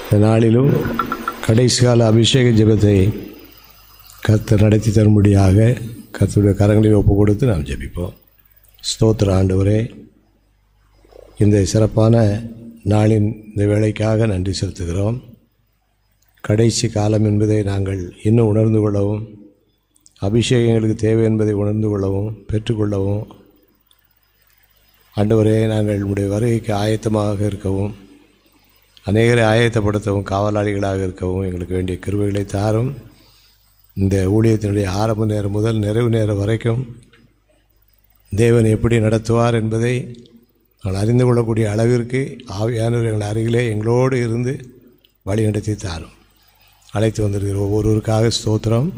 இந்த நாளிலும் கடைசி கால அபிஷேக ஜெபத்தை கர்த்தர் நடத்தி தரும்படியாக கர்த்தருடைய கரங்களில் ஒப்பு கொடுத்து நாம் ஜெபிப்போம். ஸ்தோத்திர ஆண்டவரே, இந்த சிறப்பான நாளின் இந்த வேளைக்காக நன்றி செலுத்துகிறோம். கடைசி காலம் என்பதை நாங்கள் இன்னும் உணர்ந்து கொள்ளவும், அபிஷேகங்களுக்கு தேவை என்பதை உணர்ந்து கொள்ளவும் பெற்றுக்கொள்ளவும், ஆண்டவரே நாங்கள் உம்முடைய வருகைக்கு ஆயத்தமாக இருக்கவும், அநேகரை ஆயத்தப்படுத்தவும், காவலாளிகளாக இருக்கவும் எங்களுக்கு வேண்டிய கிருபைகளை தாரும். இந்த ஊழியத்தினுடைய ஆரம்ப நேரம் முதல் நிறைவு நேரம் வரைக்கும் தேவன் எப்படி நடத்துவார் என்பதை நாங்கள் அறிந்து கொள்ளக்கூடிய அளவிற்கு ஆவியானவர் எங்கள் அருகிலே எங்களோடு இருந்து வழி நடத்தி தாரும். அழைத்து வந்திருக்கிற ஒவ்வொருவருக்காக ஸ்தோத்திரம்.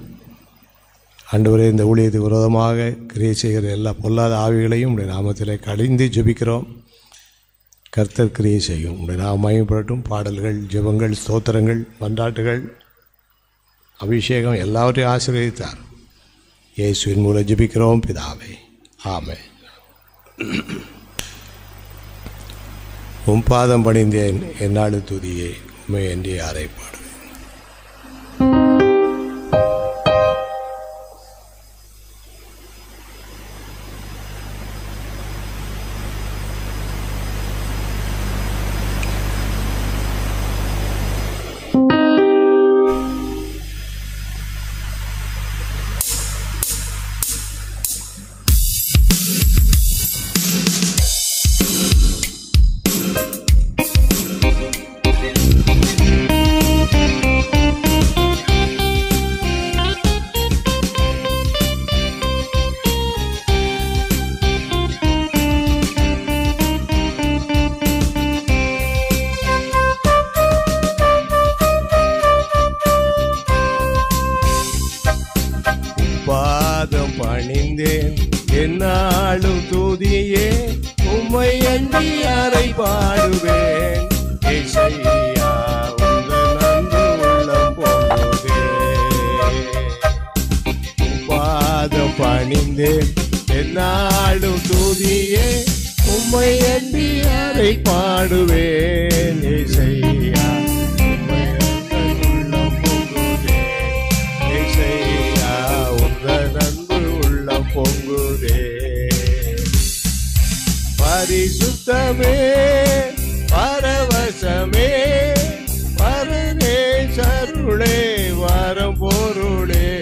ஆண்டவரே, இந்த ஊழியத்துக்கு விரோதமாக கிரியை செய்கிற எல்லா பொல்லாத ஆவிகளையும் உடைய நாமத்திலே கடிந்து ஜெபிக்கிறோம். கர்த்தர் கிரியை செய்யும். உடைய நாமம் மகிமைப்படட்டும். பாடல்கள், ஜெபங்கள், ஸ்தோத்திரங்கள், மன்றாட்டுகள், அபிஷேகம் எல்லாவற்றையும் ஆசீர்வதித்தார். இயேசுவின் மூலம் ஜெபிக்கிறோம் பிதாவே, ஆமென். உம் பாதம் பணிந்தேன் என்னாலும் துதியே, உம்மை என்று யாரை பாடுவேன். பாதம் பணிந்தேன் என்னாலும் துதியே, உம்மை அன்றி யாரை பாடுவேன். இசையா உந்தன் அன்பு உள்ளம் போகுதே. பாதம் பணிந்தேன் என்னாலும் துதியே, உம்மை அன்றி யாரை பாடுவேன். இசையா பொங்குதே. பரிசுத்தமே பரவசமே பரனே சருளே வரம் பொருளே,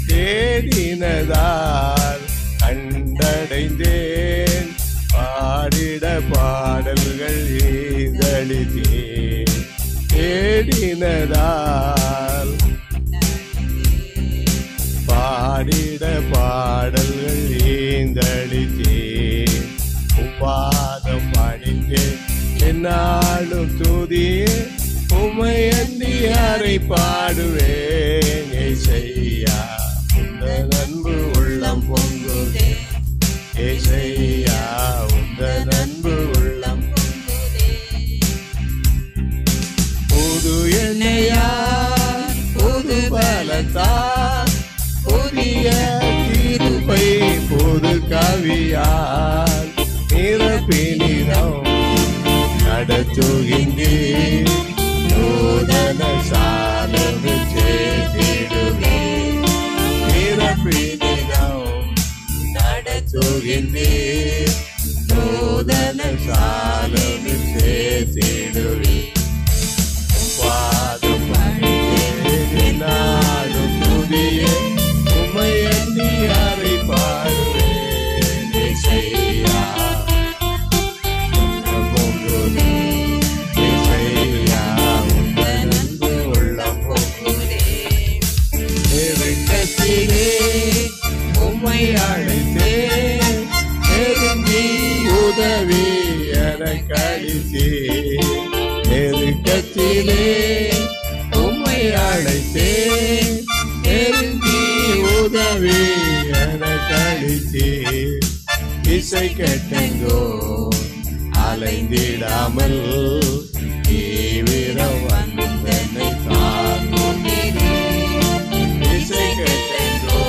தேடினதால் கண்டடைந்தேன், பாடிட பாடல்கள் ஈதளித்தேன். தேடினதால் பாடிட பாடல்கள் ஏந்தளித்தேன். உப்பாதம் பணிந்தேன் என்னாலும் துதியே, உம்மை அன்றி யாரை பாடுவேன். இசையா உந்தன் அன்பு உள்ளம் பொங்குதே. இசையா உந்தன் அன்பு உள்ளம் பொங்குதே. புது எண்ணெயா புது பலத்தால், புதிய கிருபை புது கவியால் நிரப்பினிடம் நடத்துகின்றேன். நூதன சாலமில் சேர்த்திடுவேன். நிரப்பினிடம் நடத்துகின்றேன். நூதன சாலமில் சேர்த்திடுவேன். பாதம் பணிந்தேன் நாடும் துதியே, உம்மை அன்றி யாரை பாடுவேன். இசையா உந்தன் பொங்குதே. இசையா உந்தன் அன்பு உள்ளம் பொங்குதே. நெருக்கத்திலே உம்மை அழைத்தேன், நெருங்கி உதவி எனக்கு அளித்தேன். நெருக்கத்திலே உம்மை அழைத்தேன், நெருங்கி உதவி எனக்கு அளித்தேன். இசை கேட்டெங்கோ அலைந்திடாமல் தீவிரம் வந்தனை தாங்குகிறேன். இசை கேட்டெங்கோ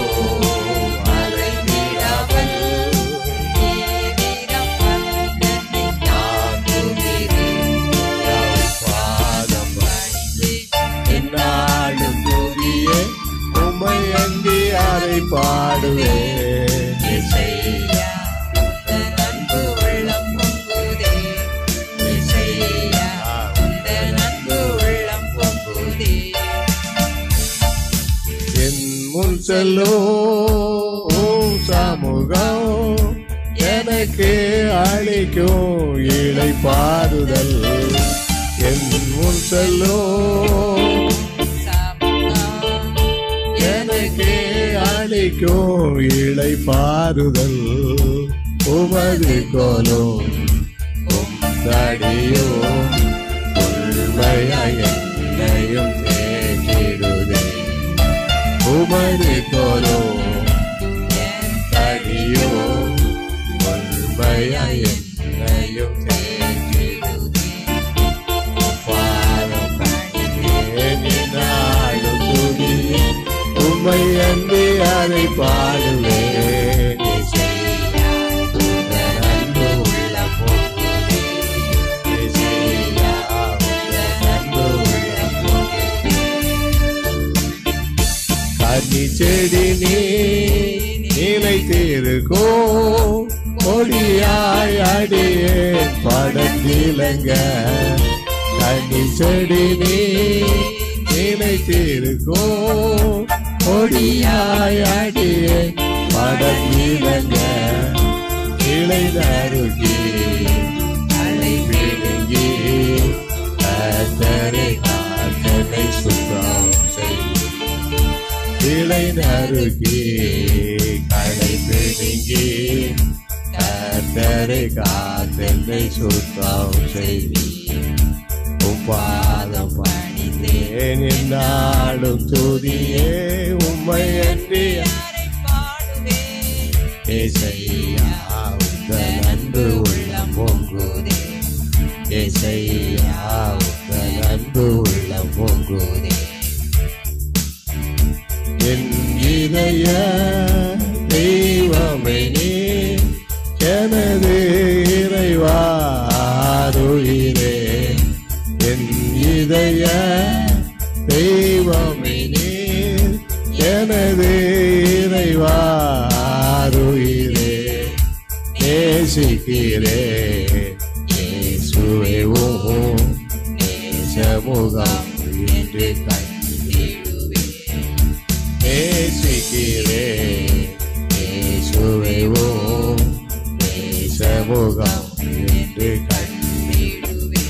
அலைந்திடாமல் தீவிரம் வந்தனை தாங்குகிறேன். பாதம் செல்லும் சமூகம் எனக்கு அளிக்கும் இளைப்பாறுதல். என் முன் செல்லும் எனக்கு அளிக்கும் இளைப்பாறுதல். உமது கோலும் தடியும் உண்மையாய் என்னையும் தேக்கிடுதே. உமது கோலும் தடியும் உண்மையாய் என்னையும் தேக்கிடுதே. பாரம் நாடும் துதியே உம்மை அன்பி அதை பாடுவேன். கன்னி செடி நீ நிலைத்திருக்கும் கொடியாய் அடியே படத்திலங்க. கன்னி செடி நீ நிலைத்திருக்கும் கொடியாய் அடியே படத்திலங்க. இலை நறுக்கி அலை விழுங்கி கர்த்தரை காத்தனை சுத்தம் செய்யும். இலை நறுக்கி களை பிடுங்கி கர்த்தரை காத்தனை சுத்தம் செய்யும். பாதம் பணிந்தேன் நாடும் துதியே உம்மை அன்றி ஏசையா உந்தன் அன்பு உள்ளம் பொங்குதே. ஏசையா உந்தன் அன்பு உள்ளம் பொங்குதே. என் இதய தெய்வமே நீ எனது இறைவாருயிரே. என் இதய தெய்வமே நீ எனது இறைவாருயிரே. நேசிக்கிறே இயேசுவே உம் நேசமுகம் என்று கண்டிடுவே. நேசிக்கிறே இயேசுவே உம் நேசமுகம் என்று கண்டிடுவே.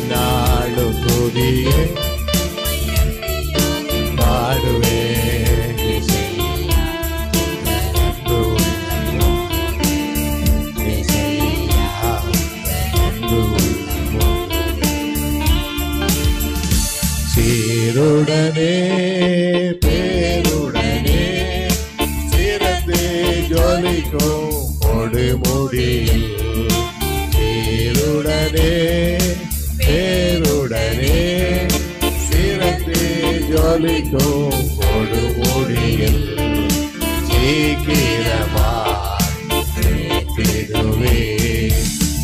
நாளும் துதியே பாடுவே. சீருடனே பேருடனே சிறந்து ஜொலிக்கும் கொடுமுடியில். சீருடனே பேருடனே சிறந்து ஜொலிக்கும் கொடுமுடியில். சீக்கிரமாய் சேர்த்திடுவே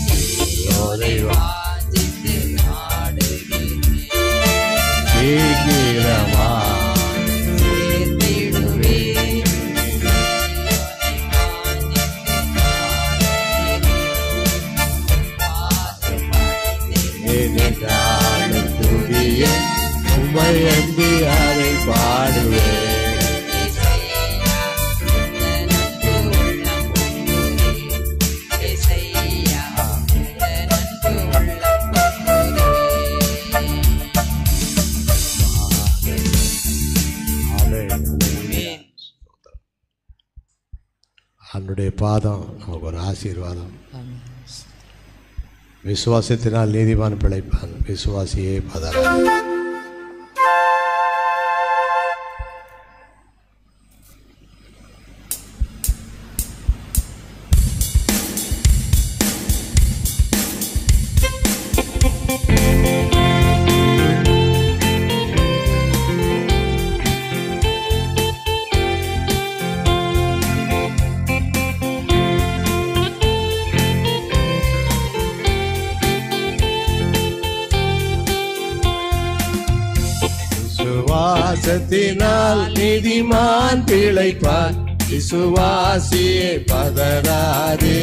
சீயோனை வாஞ்சித்து நாடுகிறேன். சீக்கிரமாய் சேர்த்திடுவே நாடும் துதியே உம்மை அன்பி அதை பாடுவேன். அவனுடைய பாதம் நமக்கு ஒரு ஆசீர்வாதம். விசுவாசத்தினால் நீதிமான் பிழைப்பான், விசுவாசியே பதறான். விசுவாசத்தினால் நீதிமான் பிழைப்பான், விசுவாசியே பதறாதே.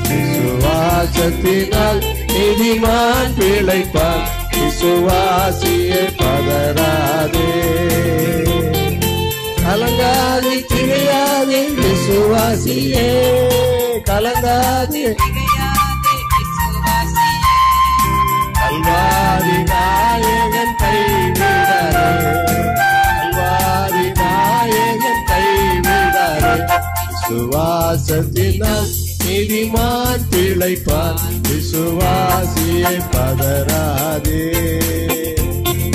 விசுவாசத்தினால் நீதிமான் பிழைப்பான், விசுவாசியே பதறாதே, கலங்காதே திகையாதே விசுவாசியே, கலங்காதே கல்வாரி நாயகன் கைவிடாரே, கல்வாரி நாயகன் கைவிடாரே, விசுவாசத்தினால் நீதிமான் பிழைப்பான், விசுவாசியை பதறாதே,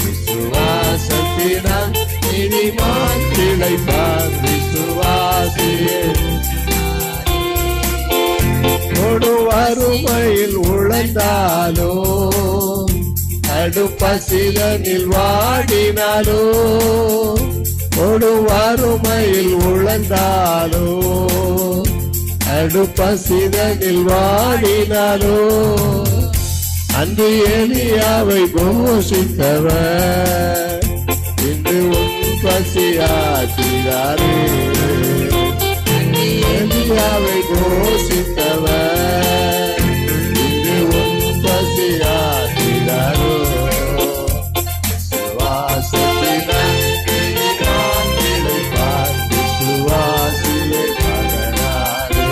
விசுவாசத்தினால் நீதிமான் பிழைப்பான், விசுவாசியை கொடு வறுமையில் உழைந்தாலோ, கடுப்பசிதனில் வாடினாலோ, கொடு வறுமையில் உழைந்தாலோ, கடுப்பசிதனில் வாடினாலோ, அன்று எலியாவை போஷித்தவர் இன்று உன் பசியாற்றினாரே, எலியாவை போஷித்தவர் இன்று உன் பசியாற்றினாரோ, விசுவாசத்தினால் நீதிமான் பிழைப்பான், விசுவாசியை பதறாதே,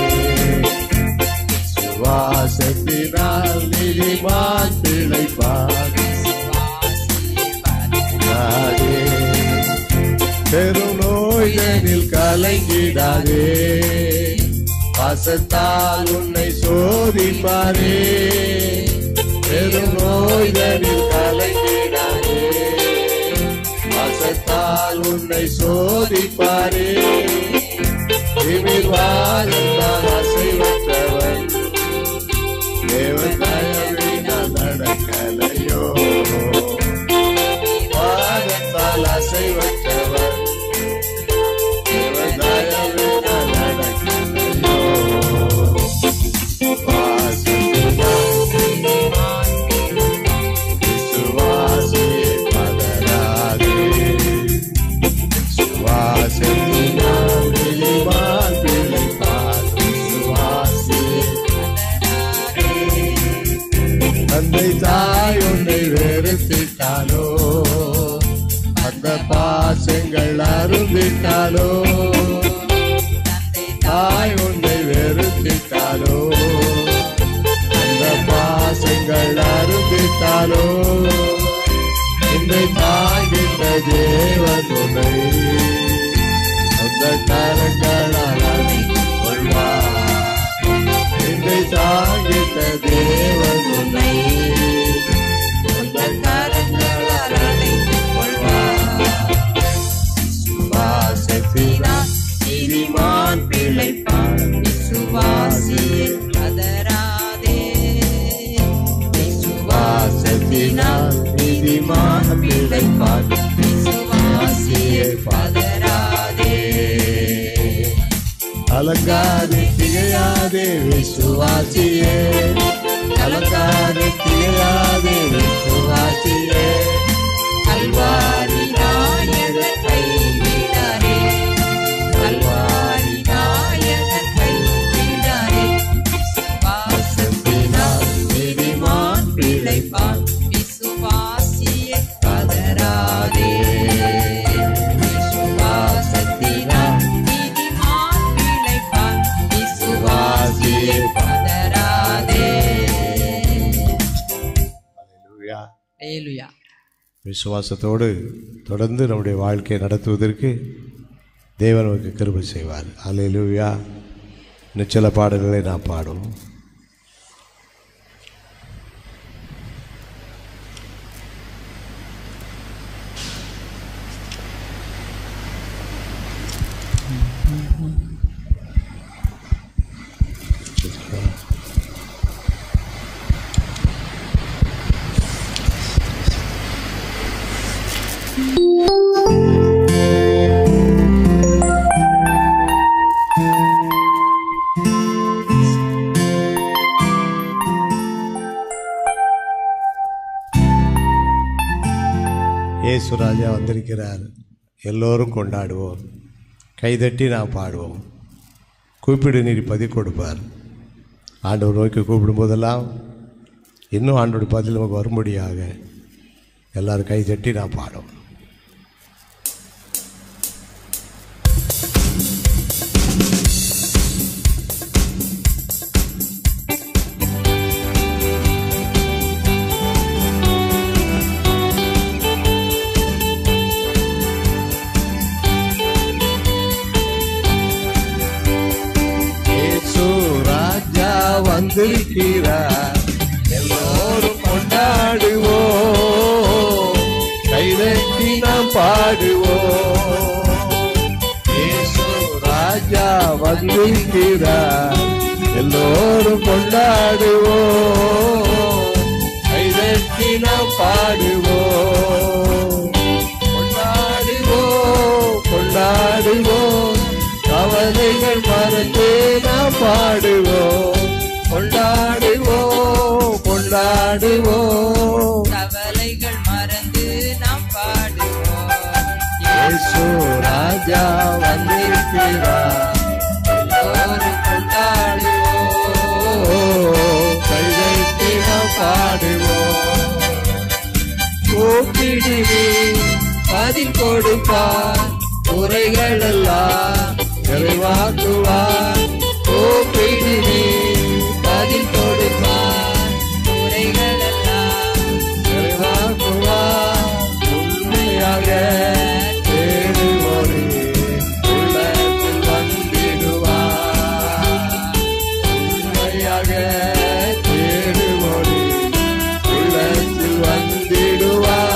விசுவாசத்தினால் நீதிமான் பிழைப்பான், பதறாதே, பெருநோய்தனில் கலங்கிடாதே, பாசத்தால் உன்னை சோதிப்பாரே, பெருநோய்தனில் கலங்கிடாதே, பாசத்தால் உன்னை சோதிப்பாரே, திமிர்வாதத்தால் அசைவற்றவன் தேவன் தயவினால் நடக்கலையோ, வாதத்தால் அசைவற்றவன் தேவன் தயவினால் நடக்கலையோ, விசுவாசியை பதறாதே, விசுவாசத்தினால் நீதிமான் பிழைப்பான், விசுவாசியை பதறாதே, தந்தை தாய் உன்னை வெறுத்திட்டாலோ, அந்த பாசங்கள் அருந்திட்டாலோ, தாய் உன்னை வெறுத்திட்டாலோ, அந்த பாசங்கள் அருந்திட்டாலோ, இன்றை தாய்கின்ற தேவன் உன்னை சொந்த கரங்களால் அணைத்துக் கொள்வார், இன்றை தாய்கின்ற தேவன் உன்னை சொந்த கரங்களால் அணைத்துக் கொள்வார், விசுவாசத்தினால் நீதிமான் பிழைப்பான், விசுவாசியை பதறாதே, விசுவாசத்தினால் நீதிமான் பிழைப்பான், விசுவாசியை பதறாதே, கலங்காதே திகையாதே விசுவாசியே, கலங்காதே திகையாதே விசுவாசியே, கல்வாரி நாயகன் கைவிடாரே, கல்வாரி நாயகன் கைவிடாரே, விசுவாசத்தினால் நீதிமான் பிழைப்பான், விசுவாசியை பதறாதே, விசுவாசத்தினால் நீதிமான் பிழைப்பான், விசுவாசியை பதறாதே. அல்லேலூயா. விசுவாசத்தோடு தொடர்ந்து நம்முடைய வாழ்க்கையை நடத்துவதற்கு தேவன் நமக்கு கிருபை செய்வார். அல்லேலூயா. நிச்சல பாடல்களை நாம் பாடுவோம். இயேசு ராஜா வந்திருக்கிறார். எல்லோரும் கொண்டாடுவோம், கைதட்டி நாம் பாடுவோம். கூப்பிடு நீர் பதி கொடுப்பார். ஆண்டவர் நோக்கி கூப்பிடும்போதெல்லாம் இன்னும் ஆண்டோட பதில் நமக்கு வரும்படியாக எல்லாரும் கை தட்டி நான் பாடும். வந்திருக்கிறார், எல்லோரும் கொண்டாடுவோம், கைதட்டி நாம் பாடுவோம். இயேசு ராஜா வந்திருக்கிறார், எல்லோரும் கொண்டாடுவோம், கைதட்டி நாம் பாடுவோம். கொண்டாடுவோம் கொண்டாடுவோம், கவலைகள் மறந்து நாம் பாடுவோம். கொண்டாடுவோம் கொண்டாடுவோம், கவலைகள் மறந்து நாம் பாடுவோம். இயேசு ராஜா வந்திருக்கிறார், எல்லோரும் கொண்டாடுவோம், கைதட்டி நாம் பாடுவோம். கூப்பிடுவே பதில் கொடுப்பார், குறைகள் எல்லாம் நிறைவாக்குவார். கூப்பிடுவே பதில் கொடுப்பார், குறைகள் எல்லாம் நிறைவாக்குவார். உண்மையாக தேடுவோரே உள்ளத்தில் வந்திடுவார். உண்மையாக தேடுவோரே உள்ளத்தில் வந்திடுவார்.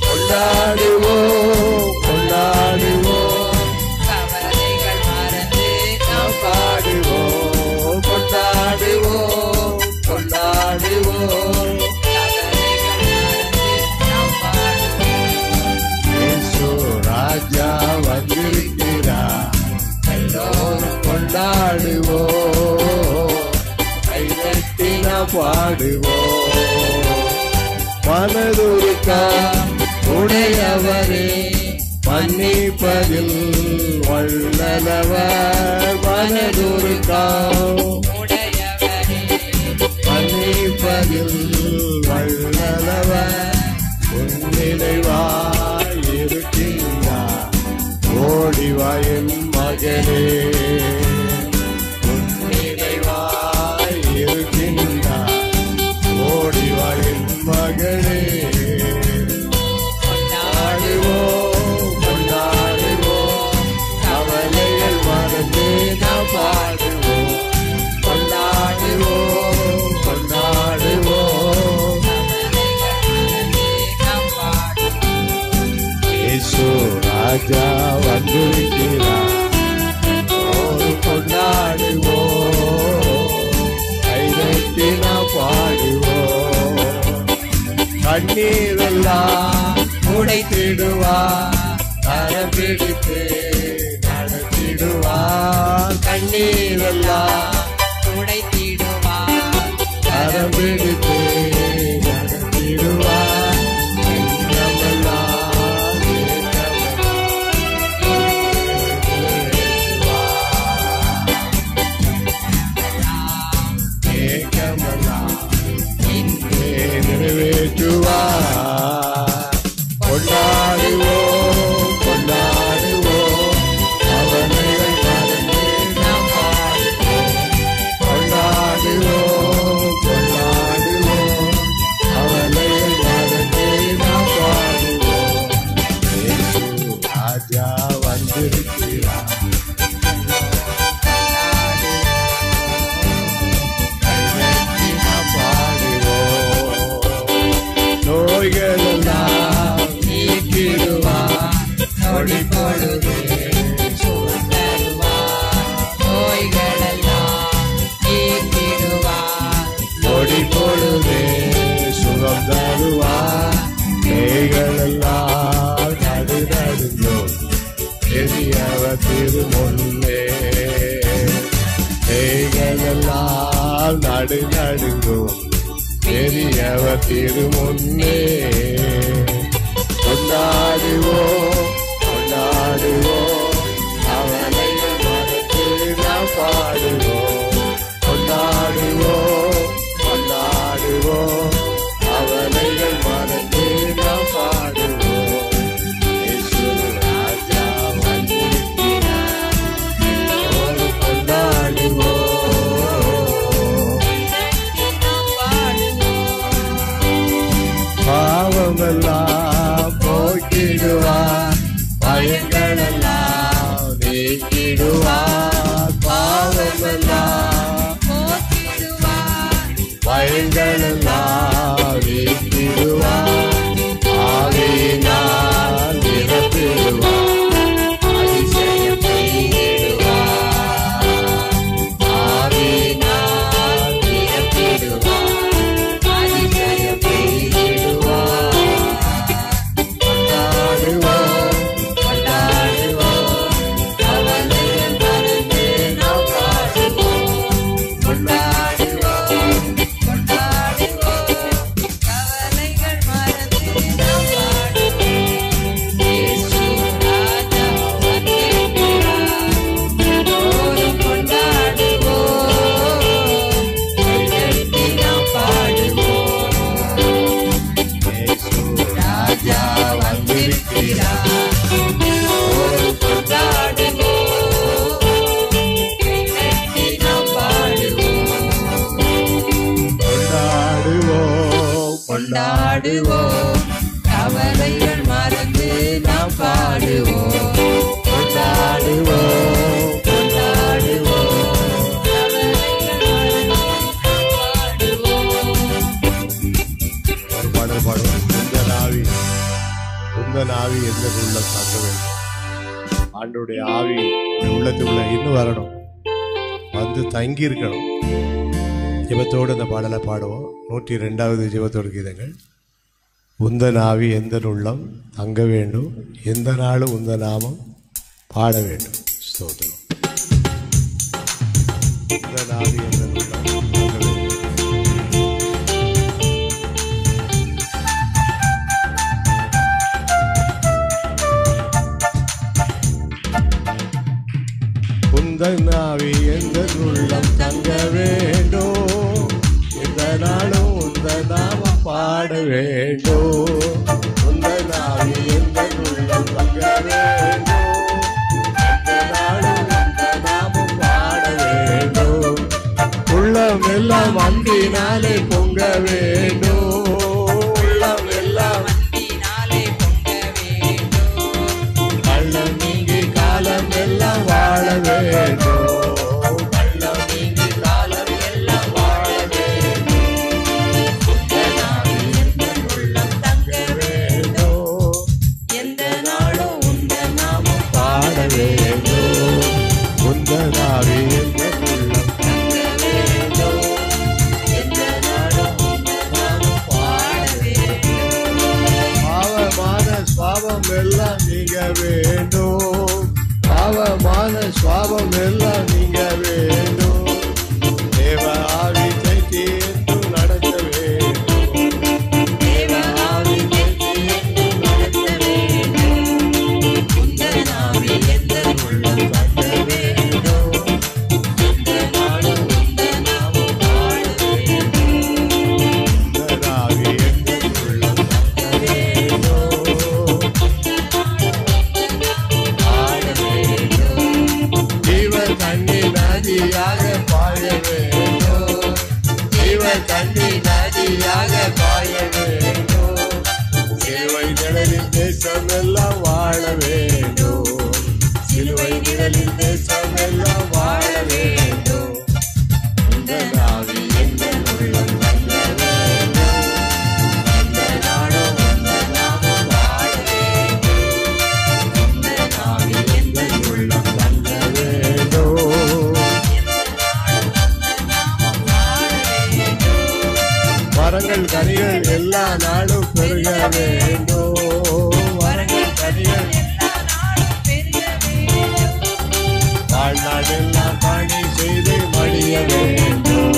கொண்டாடுவோம் கொண்டாடுவோம், கவலைகள் மறந்து நாம் பாடுவோம். கொண்டாடுவோம் கொண்டாடுவோம், கவலைகள் மறந்து நாம் பாடுவோம். இயேசு ராஜா வந்திருக்கிறார், எல்லோரும் கொண்டாடுவோம், கைதட்டி நாம் பாடுவோம். மனதுருக்கா உடையவரே, மன்னிப்பதில் வல்லவர். மனதுருக்கா உடையவரே, மன்னிப்பதில் வல்லவர். உன்னிலைவாய் இருக்கின்றார், ஓடிவா என் மகனே. உன்னிலைவாய் இருக்கின்றார், ஓடிவா என் மகனே. கொண்டாடுவோம் கொண்டாடுவோம், கவலைகள் மறந்து நாம் பாடுவோம். கொண்டாடுவோம் கொண்டாடுவோம், நாம் பாடுவோம். இயேசு ராஜா வந்திருக்கிறார், எல்லோரும் கொண்டாடுவோம், கைதட்டி நாம் பாடுவோம். கண்ணீரெல்லாம் உடைத்திடுவார், கரம் பிடித்து நடத்திடுவார். கண்ணீரெல்லாம் உடைத்திடுவார், கரம் பிடித்து நடத்திடுவார். எண்ணமெல்லாம் ஏக்கமெல்லாம் இன்றே நிறைவேற்றுவார். கொண்டாடுவோம் கொண்டாடுவோம், கவலைகள் மறந்து நாம் பாடுவோம். கொண்டாடுவோம் கொண்டாடுவோம், கவலைகள் மறந்து நாம் பாடுவோம். இயேசு ராஜா வந்திருக்கிறார், கைதட்டி நாம் பாடுவோம். நோய்களெல்லாம் நீக்கிடுவார், நொடி பொழுது நொடி பொழுதே சுகம் தருவார். கைகளெல்லாம் நடுநடுங்கும், பெரியவர் திருமுன்னே. கைகளெல்லாம் நடுநடுங்கும், பெரியவர் திருமுன்னே. கொண்டாடுவோம் கொண்டாடுவோம், அவனைகள் மறந்து நாம் பாடுவோம். கொண்டாடுவோம் கொண்டாடுவோம், அவனைகள் மறந்து பாவமெல்லாம் போக்கிடுவார், பயங்களெல்லாம் நீக்கிடுவார். பாவமெல்லாம் பயங்களெல்லாம் நீக்கிடுவார், ஆவியினால் நிரப்பிடுவார், அதிசயம் செய்திடுவார். ஆவியினால் நிரப்பிடுவார், அதிசயம் செய்திடுவார். கொண்டாடுவோம் கொண்டாடுவோம், கவலைகள் மறந்து நாம் பாடுவோம். கொண்டாடுவோம் கொண்டாடுவோம், கவலைகள் மறந்து நாம் பாடுவோம். இயேசு ராஜா வந்திருக்கிறார், எல்லோரும் கொண்டாடுவோம், கைதட்டி நாம் பாடுவோம். இயேசு ராஜா வந்திருக்கிறார், எல்லோரும் கொண்டாடுவோம், கைதட்டி நாம் பாடுவோம். கொண்டாடுவோம் கொண்டாடுவோம், கவலைகள் மறந்து நாம் பாடுவோம். கொண்டாடுவோம் கொண்டாடுவோம், கவலைகள் மறந்து நாம் பாடுவோம். ஒரு பாடல் பாடுவோம். உந்தன் ஆவி எந்த உள்ள தங்க வேண்டும். ஆண்டோடைய ஆவி உள்ளத்துக்குள்ள இன்னும் வரணும், வந்து தங்கி இருக்கணும். ஜெபத்தோடு அந்த பாடலை பாடுவோம். 102வது ஜெபத்தோடு கீதங்கள். உந்தன் ஆவி எந்த உள்ளம் தங்க வேண்டும், எந்த நாளும் உந்த நாமம் பாட வேண்டும். ஸ்தோத்திரம். உந்தன் ஆவி எந்த உள்ளம் தங்க வேண்டும். உந்தன் ஆவி எந்த உள்ளம் தங்க வேண்டும், எந்த நாளும் உந்த நாமம் பாட வேண்டும். உந்தன் ஆவி எந்த உள்ளம் தங்க வேண்டும், எந்த நாளும் உந்த நாமம் பாட வேண்டும். உள்ளம் எல்லாம் அன்பினாலே பொங்க வேண்டும், உள்ளம் எல்லாம் அன்பினாலே பொங்க வேண்டும். கள்ளம் நீங்கி காலம் எல்லாம் வாழ வேண்டும், கள்ளம் நீங்கி காலம் எல்லாம் வாழ வேண்டும். உந்தன் ஆவி எந்தன் உள்ளம் தங்க வேண்டும், எந்த நாளும் உந்தன் நாமம் பாட வேண்டும். உந்தன் ஆவி எந்தன் உள்ளம் தங்க வேண்டும், எந்த நாளும் உந்தன் நாமம் பாட வேண்டும். பாவமான சுவாபம் எல்லாம் நீங்க வேண்டும், பாவமான சுவாபம் எல்லாம் நீங்க வேண்டும். தேவ ஆவி தைத்தி என்றும் நடத்த வேண்டும், தேவ ஆவி தைத்தி என்றும் நடத்த வேண்டும். உந்தன் ஆவி எந்தன் உள்ளம் தங்க வேண்டும், எந்த நாளும் உந்தன் நாமம் பாட வேண்டும். உந்தன் ஆவி எந்தன் உள்ளம் தங்க வேண்டும், பாட வேண்டும். ஜீவ தண்ணி நதியாக பாய வேண்டும், ஜீவ தண்ணி நதியாக பாய வேண்டும். சிலுவை நிழலில் தேசம் எல்லாம் வாழ வேண்டும், சிலுவை நிழலில் தேசம் எல்லாம் வாழ வேண்டும். உந்தன் ஆவி எந்தன் உள்ளம் தங்க வேண்டும், எந்த நாளும் உந்தன் நாமம் பாட வேண்டும். உந்தன் ஆவி எந்தன் உள்ளம் தங்க வேண்டும், வரங்கள் கனிகள் எல்லா நாளும் பெருக வேண்டும், வரங்கள் கனிகள் எல்லா நாளும் பெருக வேண்டும். வாழ்நாள் எல்லாம் பணி செய்து மடிய வேண்டும்,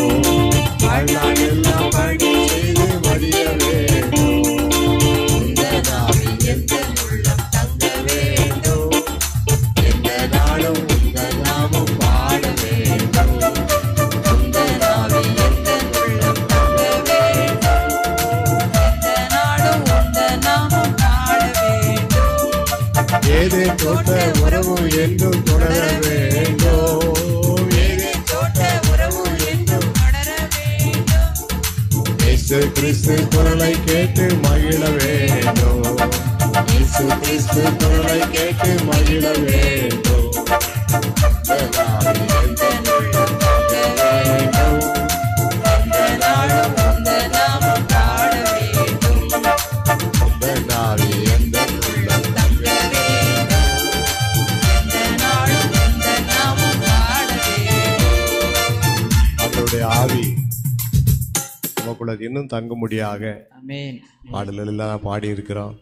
வாழ்நாள் எல்லாம் பணி செய்து மடிய வேண்டும். உந்தன் ஆவி எந்தன் உள்ளம் தங்க வேண்டும், எந்த நாளும் உந்தன் நாமம் பாட வேண்டும். உந்தன் ஆவி எந்தன் உள்ளம் தங்க வேண்டும், எந்த நாளும் உந்தன் நாமம் பாட வேண்டும். ஏதேன் தோட்ட உறவு என்றும் தொடர வேண்டும், ஏதேன் தோட்ட உறவு இயேசு கிறிஸ்து குரலை கேட்டு மகிழ வேண்டும். இயேசு கிறிஸ்து குரலை கேட்டு மகிழ வேண்டும். ஆவி நமக்குள்ள இன்னும் தங்கும்படியாக பாடல்கள் எல்லாம் பாடி இருக்கிறோம்.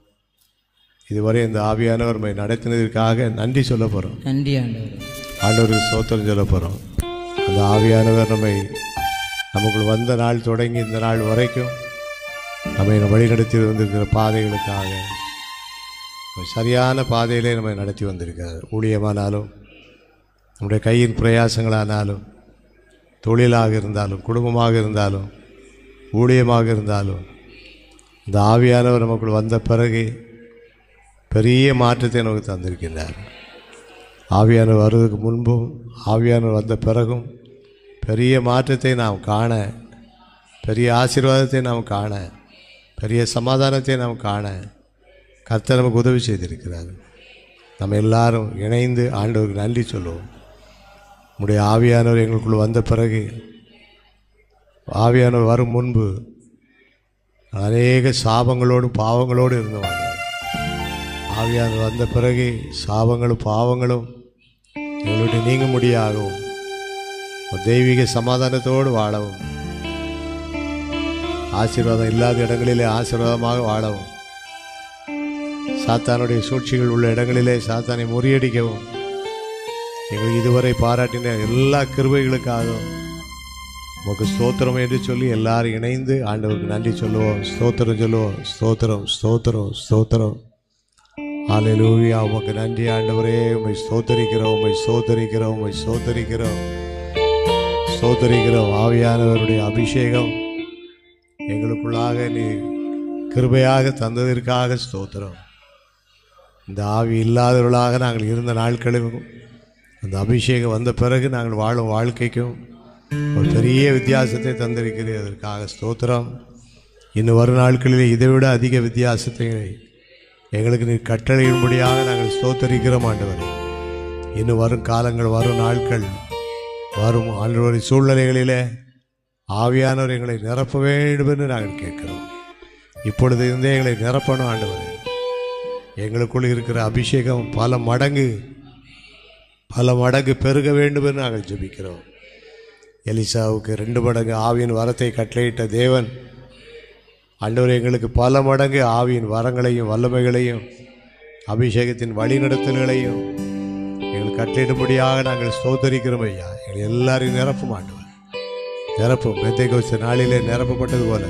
இதுவரை இந்த ஆவியானவர் நம்மை நடத்தினதற்காக நன்றி சொல்ல போறோம். நன்றி ஆண்டவரே. ஆண்டவருக்கு ஸ்தோத்திரம் சொல்ல போறோம். அந்த ஆவியானவர் நம்மை நமக்குள் வந்த நாள் தொடங்கி இந்த நாள் வரைக்கும் நம்மை வழிநடத்தி வந்திருக்கிற பாதைகளுக்காக சரியான பாதையிலே நம்மை நடத்தி வந்திருக்கிறார். ஊழியமானாலும் நம்முடைய கையின் பிரயாசங்களானாலும் தொழிலாக இருந்தாலும் குடும்பமாக இருந்தாலும் ஊழியமாக இருந்தாலும் இந்த ஆவியானவர் நமக்குள் வந்த பிறகு பெரிய மாற்றத்தை நமக்கு தந்திருக்கின்றார். ஆவியானவர் வருவதற்கு முன்பும் ஆவியானவர் வந்த பிறகும் பெரிய மாற்றத்தை நாம் காண, பெரிய ஆசீர்வாதத்தை நாம் காண, பெரிய சமாதானத்தை நாம் காண கர்த்தர் நமக்கு உதவி செய்திருக்கிறார். நம்ம எல்லாரும் இணைந்து ஆண்டவருக்கு நன்றி சொல்லுவோம். நம்முடைய ஆவியானவர் எங்களுக்குள் வந்த பிறகு, ஆவியானவர் வரும் முன்பு அநேக சாபங்களோடும் பாவங்களோடு இருந்தவாங்க. ஆவியானவர் வந்த பிறகு சாபங்களும் பாவங்களும் எங்களுடைய நீங்க முடியாகவும் ஒரு தெய்வீக சமாதானத்தோடு வாழவும், ஆசீர்வாதம் இல்லாத இடங்களிலே ஆசீர்வாதமாக வாழவும், சாத்தானுடைய சூழ்ச்சிகள் உள்ள இடங்களிலே சாத்தானை முறியடிக்கவும் எங்களுக்கு இதுவரை பாராட்டின எல்லா கிருபைகளுக்காகவும் உமக்கு ஸ்தோத்திரம் என்று சொல்லி எல்லாரும் இணைந்து ஆண்டவருக்கு நன்றி சொல்லுவோம். ஸ்தோத்திரம் சொல்லுவோம். ஸ்தோத்திரம் ஸ்தோத்திரம் ஸ்தோத்திரம். ஹல்லேலூயா. உமக்கு நன்றி ஆண்டவரே. உம்மை ஸ்தோத்தரிக்கிறோம், உம்மை ஸ்தோத்தரிக்கிறோம், உம்மை ஸ்தோத்தரிக்கிறோம், ஸ்தோத்தரிக்கிறோம். ஆவியானவருடைய அபிஷேகம் எங்களுக்குள்ளாக நீ கிருபையாக தந்ததற்காக ஸ்தோத்திரம். இந்த ஆவி இல்லாதவர்களாக நாங்கள் இருந்த நாட்களும் அந்த அபிஷேகம் வந்த பிறகு நாங்கள் வாழும் வாழ்க்கைக்கும் ஒரு பெரிய வித்தியாசத்தை தந்திருக்கிறேன். அதற்காக ஸ்தோத்திரம். இன்னும் வரும் நாட்களில் இதைவிட அதிக வித்தியாசத்தை எங்களுக்கு நீ கட்டளையிடும்படியாக நாங்கள் ஸ்தோத்தரிக்கிறோம் ஆண்டவரே. இன்னும் வரும் காலங்கள், வரும் நாட்கள், வரும் ஆண்டவரின் சூழ்நிலைகளிலே ஆவியானவர் எங்களை நிரப்ப வேண்டும் என்று நாங்கள் கேட்கிறோம். இப்பொழுது இருந்தே எங்களை நிரப்பணும் ஆண்டவரே. எங்களுக்குள் இருக்கிற அபிஷேகம் பல மடங்கு பெருக வேண்டும் என்று நாங்கள் ஜெபிக்கிறோம். எலிசாவுக்கு 2 மடங்கு ஆவியின் வரத்தை கட்டளையிட்ட தேவன் ஆண்டவர் எங்களுக்கு பல மடங்கு ஆவியின் வரங்களையும் வல்லமைகளையும் அபிஷேகத்தின் வழிநடத்தல்களையும் எங்களுக்கு கட்டளையிடும்படியாக நாங்கள் ஸ்தோத்தரிக்கிறோம் ஐயா. எங்களை எல்லாரையும் நிரப்பும் ஆண்டவர், நிரப்பும். பெந்தேகோஸ்து நாளிலே நிரப்பப்பட்டது போல,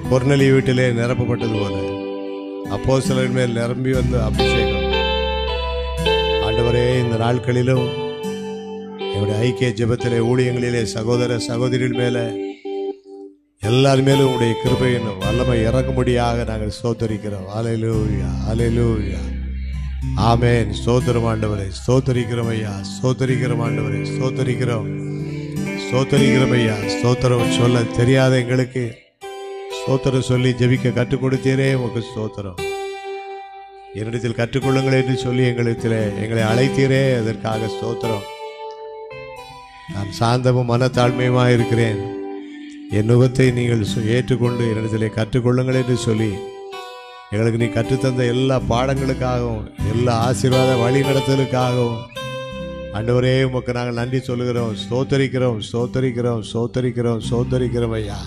கொர்நேலியு வீட்டிலே நிரப்பப்பட்டது போல, அப்போஸ்தலரின் மேல் நிரம்பி வந்த அபிஷேகம் ஆண்டவரே இந்த நாட்களிலும் எங்களுடைய ஐக்கிய ஜெபத்திலே ஊழியங்களிலே சகோதர சகோதரிகள் மேலே எல்லார் மேலும் உடைய கிருபையின் வல்லமை இறங்கும்படியாக நாங்கள் ஸ்தோத்தரிக்கிறோம். ஹல்லேலூயா, ஹல்லேலூயா, ஆமென். ஸ்தோத்திரம் ஆண்டவரே. ஸ்தோத்தரிக்கிறோம் ஐயா, ஸ்தோத்தரிக்கிறோம் ஆண்டவரே, ஸ்தோத்தரிக்கிறோம், ஸ்தோத்தரிக்கிறோம் ஐயா. ஸ்தோத்திரம் சொல்ல தெரியாத எங்களுக்கு ஸ்தோத்திரம் சொல்லி ஜெபிக்க கற்றுக் கொடுத்தீரே, உமக்கு ஸ்தோத்திரம். என்னிடத்தில் கற்றுக்கொள்ளுங்கள் என்று சொல்லி எங்களை அழைத்தீரே, அதற்காக ஸ்தோத்திரம். நான் சாந்தமும் மனத்தாழ்மையுமாக இருக்கிறேன், என் நுகத்தை நீங்கள் ஏற்றுக்கொண்டு என்னிடத்திலே கற்றுக்கொள்ளுங்கள் என்று சொல்லி எங்களுக்கு நீ கற்றுத்தந்த எல்லா பாடங்களுக்காகவும் எல்லா ஆசீர்வாத வழி நடத்தலுக்காகவும் ஆண்டவரே உமக்கு நாங்கள் நன்றி சொல்லுகிறோம். ஸ்தோத்தரிக்கிறோம், ஸ்தோத்தரிக்கிறோம், ஸ்தோத்தரிக்கிறோம், ஸ்தோத்தரிக்கிறோம் ஐயா.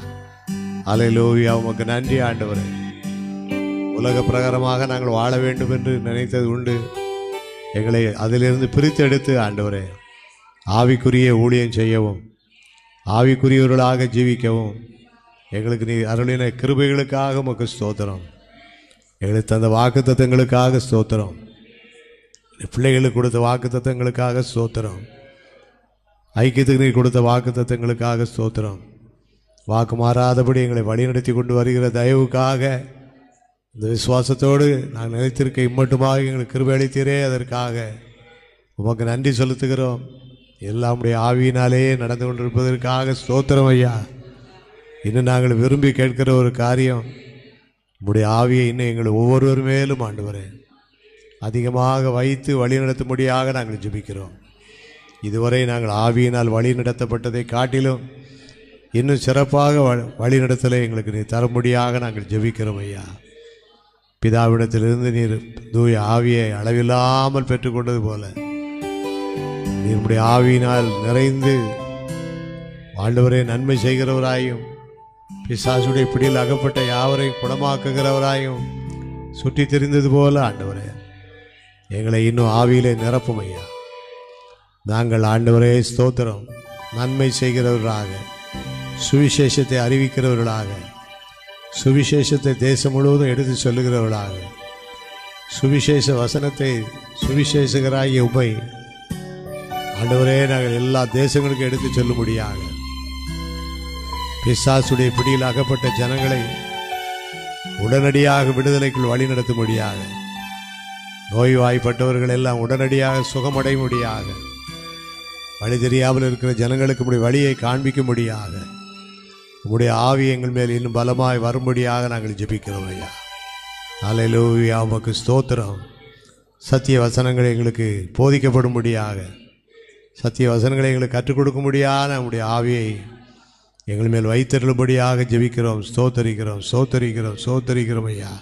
ஹல்லேலூயா. உமக்கு நன்றி ஆண்டவரே. உலக பிரகாரமாக நாங்கள் வாழ வேண்டும் என்று நினைத்தது உண்டு. எங்களை அதிலிருந்து பிரித்து எடுத்து ஆண்டவரே ஆவிக்குரிய ஊழியம் செய்யவும், ஆவிக்குரியவர்களாக ஜீவிக்கவும் எங்களுக்கு நீ அருளின கிருபைகளுக்காக உமக்கு ஸ்தோத்திரம். எங்களுக்கு தந்த வாக்குத்தத்தங்களுக்காக ஸ்தோத்திரம். பிள்ளைகளுக்கு கொடுத்த வாக்குத்தத்தங்களுக்காக ஸ்தோத்திரம். ஐக்கியத்துக்கு நீ கொடுத்த வாக்குத்தத்தங்களுக்காக ஸ்தோத்திரம். வாக்கு மாறாதபடி எங்களை வழிநடத்தி கொண்டு வருகிற தயவுக்காக இந்த விசுவாசத்தோடு நான் நினைத்திருக்க இம்மட்டுமாக எங்களுக்கு கிருபை அளித்தீரே, அதற்காக உமக்கு நன்றி செலுத்துகிறோம். எல்லாம் உடைய ஆவியினாலே நடந்து கொண்டிருப்பதற்காக ஸ்தோத்திரம் ஐயா. இன்னும் நாங்கள் விரும்பி கேட்கிற ஒரு காரியம், உம்முடைய ஆவியை இன்னும் எங்கள் ஒவ்வொருவர் மேலும் ஆண்டவரே அதிகமாக வைத்து வழி நடத்தும்படியாக நாங்கள் ஜெபிக்கிறோம். இதுவரை நாங்கள் ஆவியினால் வழி நடத்தப்பட்டதை காட்டிலும் இன்னும் சிறப்பாக வழி நடத்தலை எங்களுக்கு நீ தரும்படியாக நாங்கள் ஜெபிக்கிறோம் ஐயா. பிதாவிடத்திலிருந்து நீர் தூய ஆவியை அளவில்லாமல் பெற்றுக்கொண்டது போல நீருடைய ஆவியினால் நிறைந்து ஆண்டவரே நன்மை செய்கிறவராயும் பிசாசுடைய பிடியில் அகப்பட்ட யாவரையும் குணமாக்குகிறவராயும் சுற்றி தெரிந்தது போல ஆண்டவரே எங்களை இன்னும் ஆவியிலே நிரப்பும் ஐயா. நாங்கள் ஆண்டவரே ஸ்தோத்திரம், நன்மை செய்கிறவர்களாக, சுவிசேஷத்தை அறிவிக்கிறவர்களாக, சுவிசேஷத்தை தேசம் முழுவதும் எடுத்து சொல்லுகிறவர்களாக, சுவிசேஷ வசனத்தை சுவிசேஷகராகிய உமை ஆண்டவரே நாங்கள் எல்லா தேசங்களுக்கும் எடுத்து சொல்லும்படியாக, பிசாசுடைய பிடியில் அகப்பட்ட ஜனங்களை உடனடியாக விடுதலைக்குள் வழி நடத்தும்படியாக, நோய்வாய்ப்பட்டவர்கள் எல்லாம் உடனடியாக சுகமடையும்படியாக, வழி தெரியாமல் இருக்கிற ஜனங்களுக்கு உடைய வழியை காண்பிக்கும்படியாக உம்முடைய ஆவி எங்கள் மேல் இன்னும் பலமாய் வரும்படியாக நாங்கள் ஜெபிக்கிறோம் ஐயா. அல்லேலூயா, உமக்கு ஸ்தோத்திரம். சத்திய வசனங்கள் எங்களுக்கு போதிக்கப்படும்படியாக, சத்திய வசனங்களை எங்களுக்கு கற்றுக் கொடுக்கும்படியான நம்முடைய ஆவியை எங்கள் மேல் வைத்தருளும்படியாக ஜெபிக்கிறோம். ஸ்தோத்தரிக்கிறோம், ஸ்தோத்தரிக்கிறோம், ஸ்தோத்தரிக்கிறோம் ஐயா.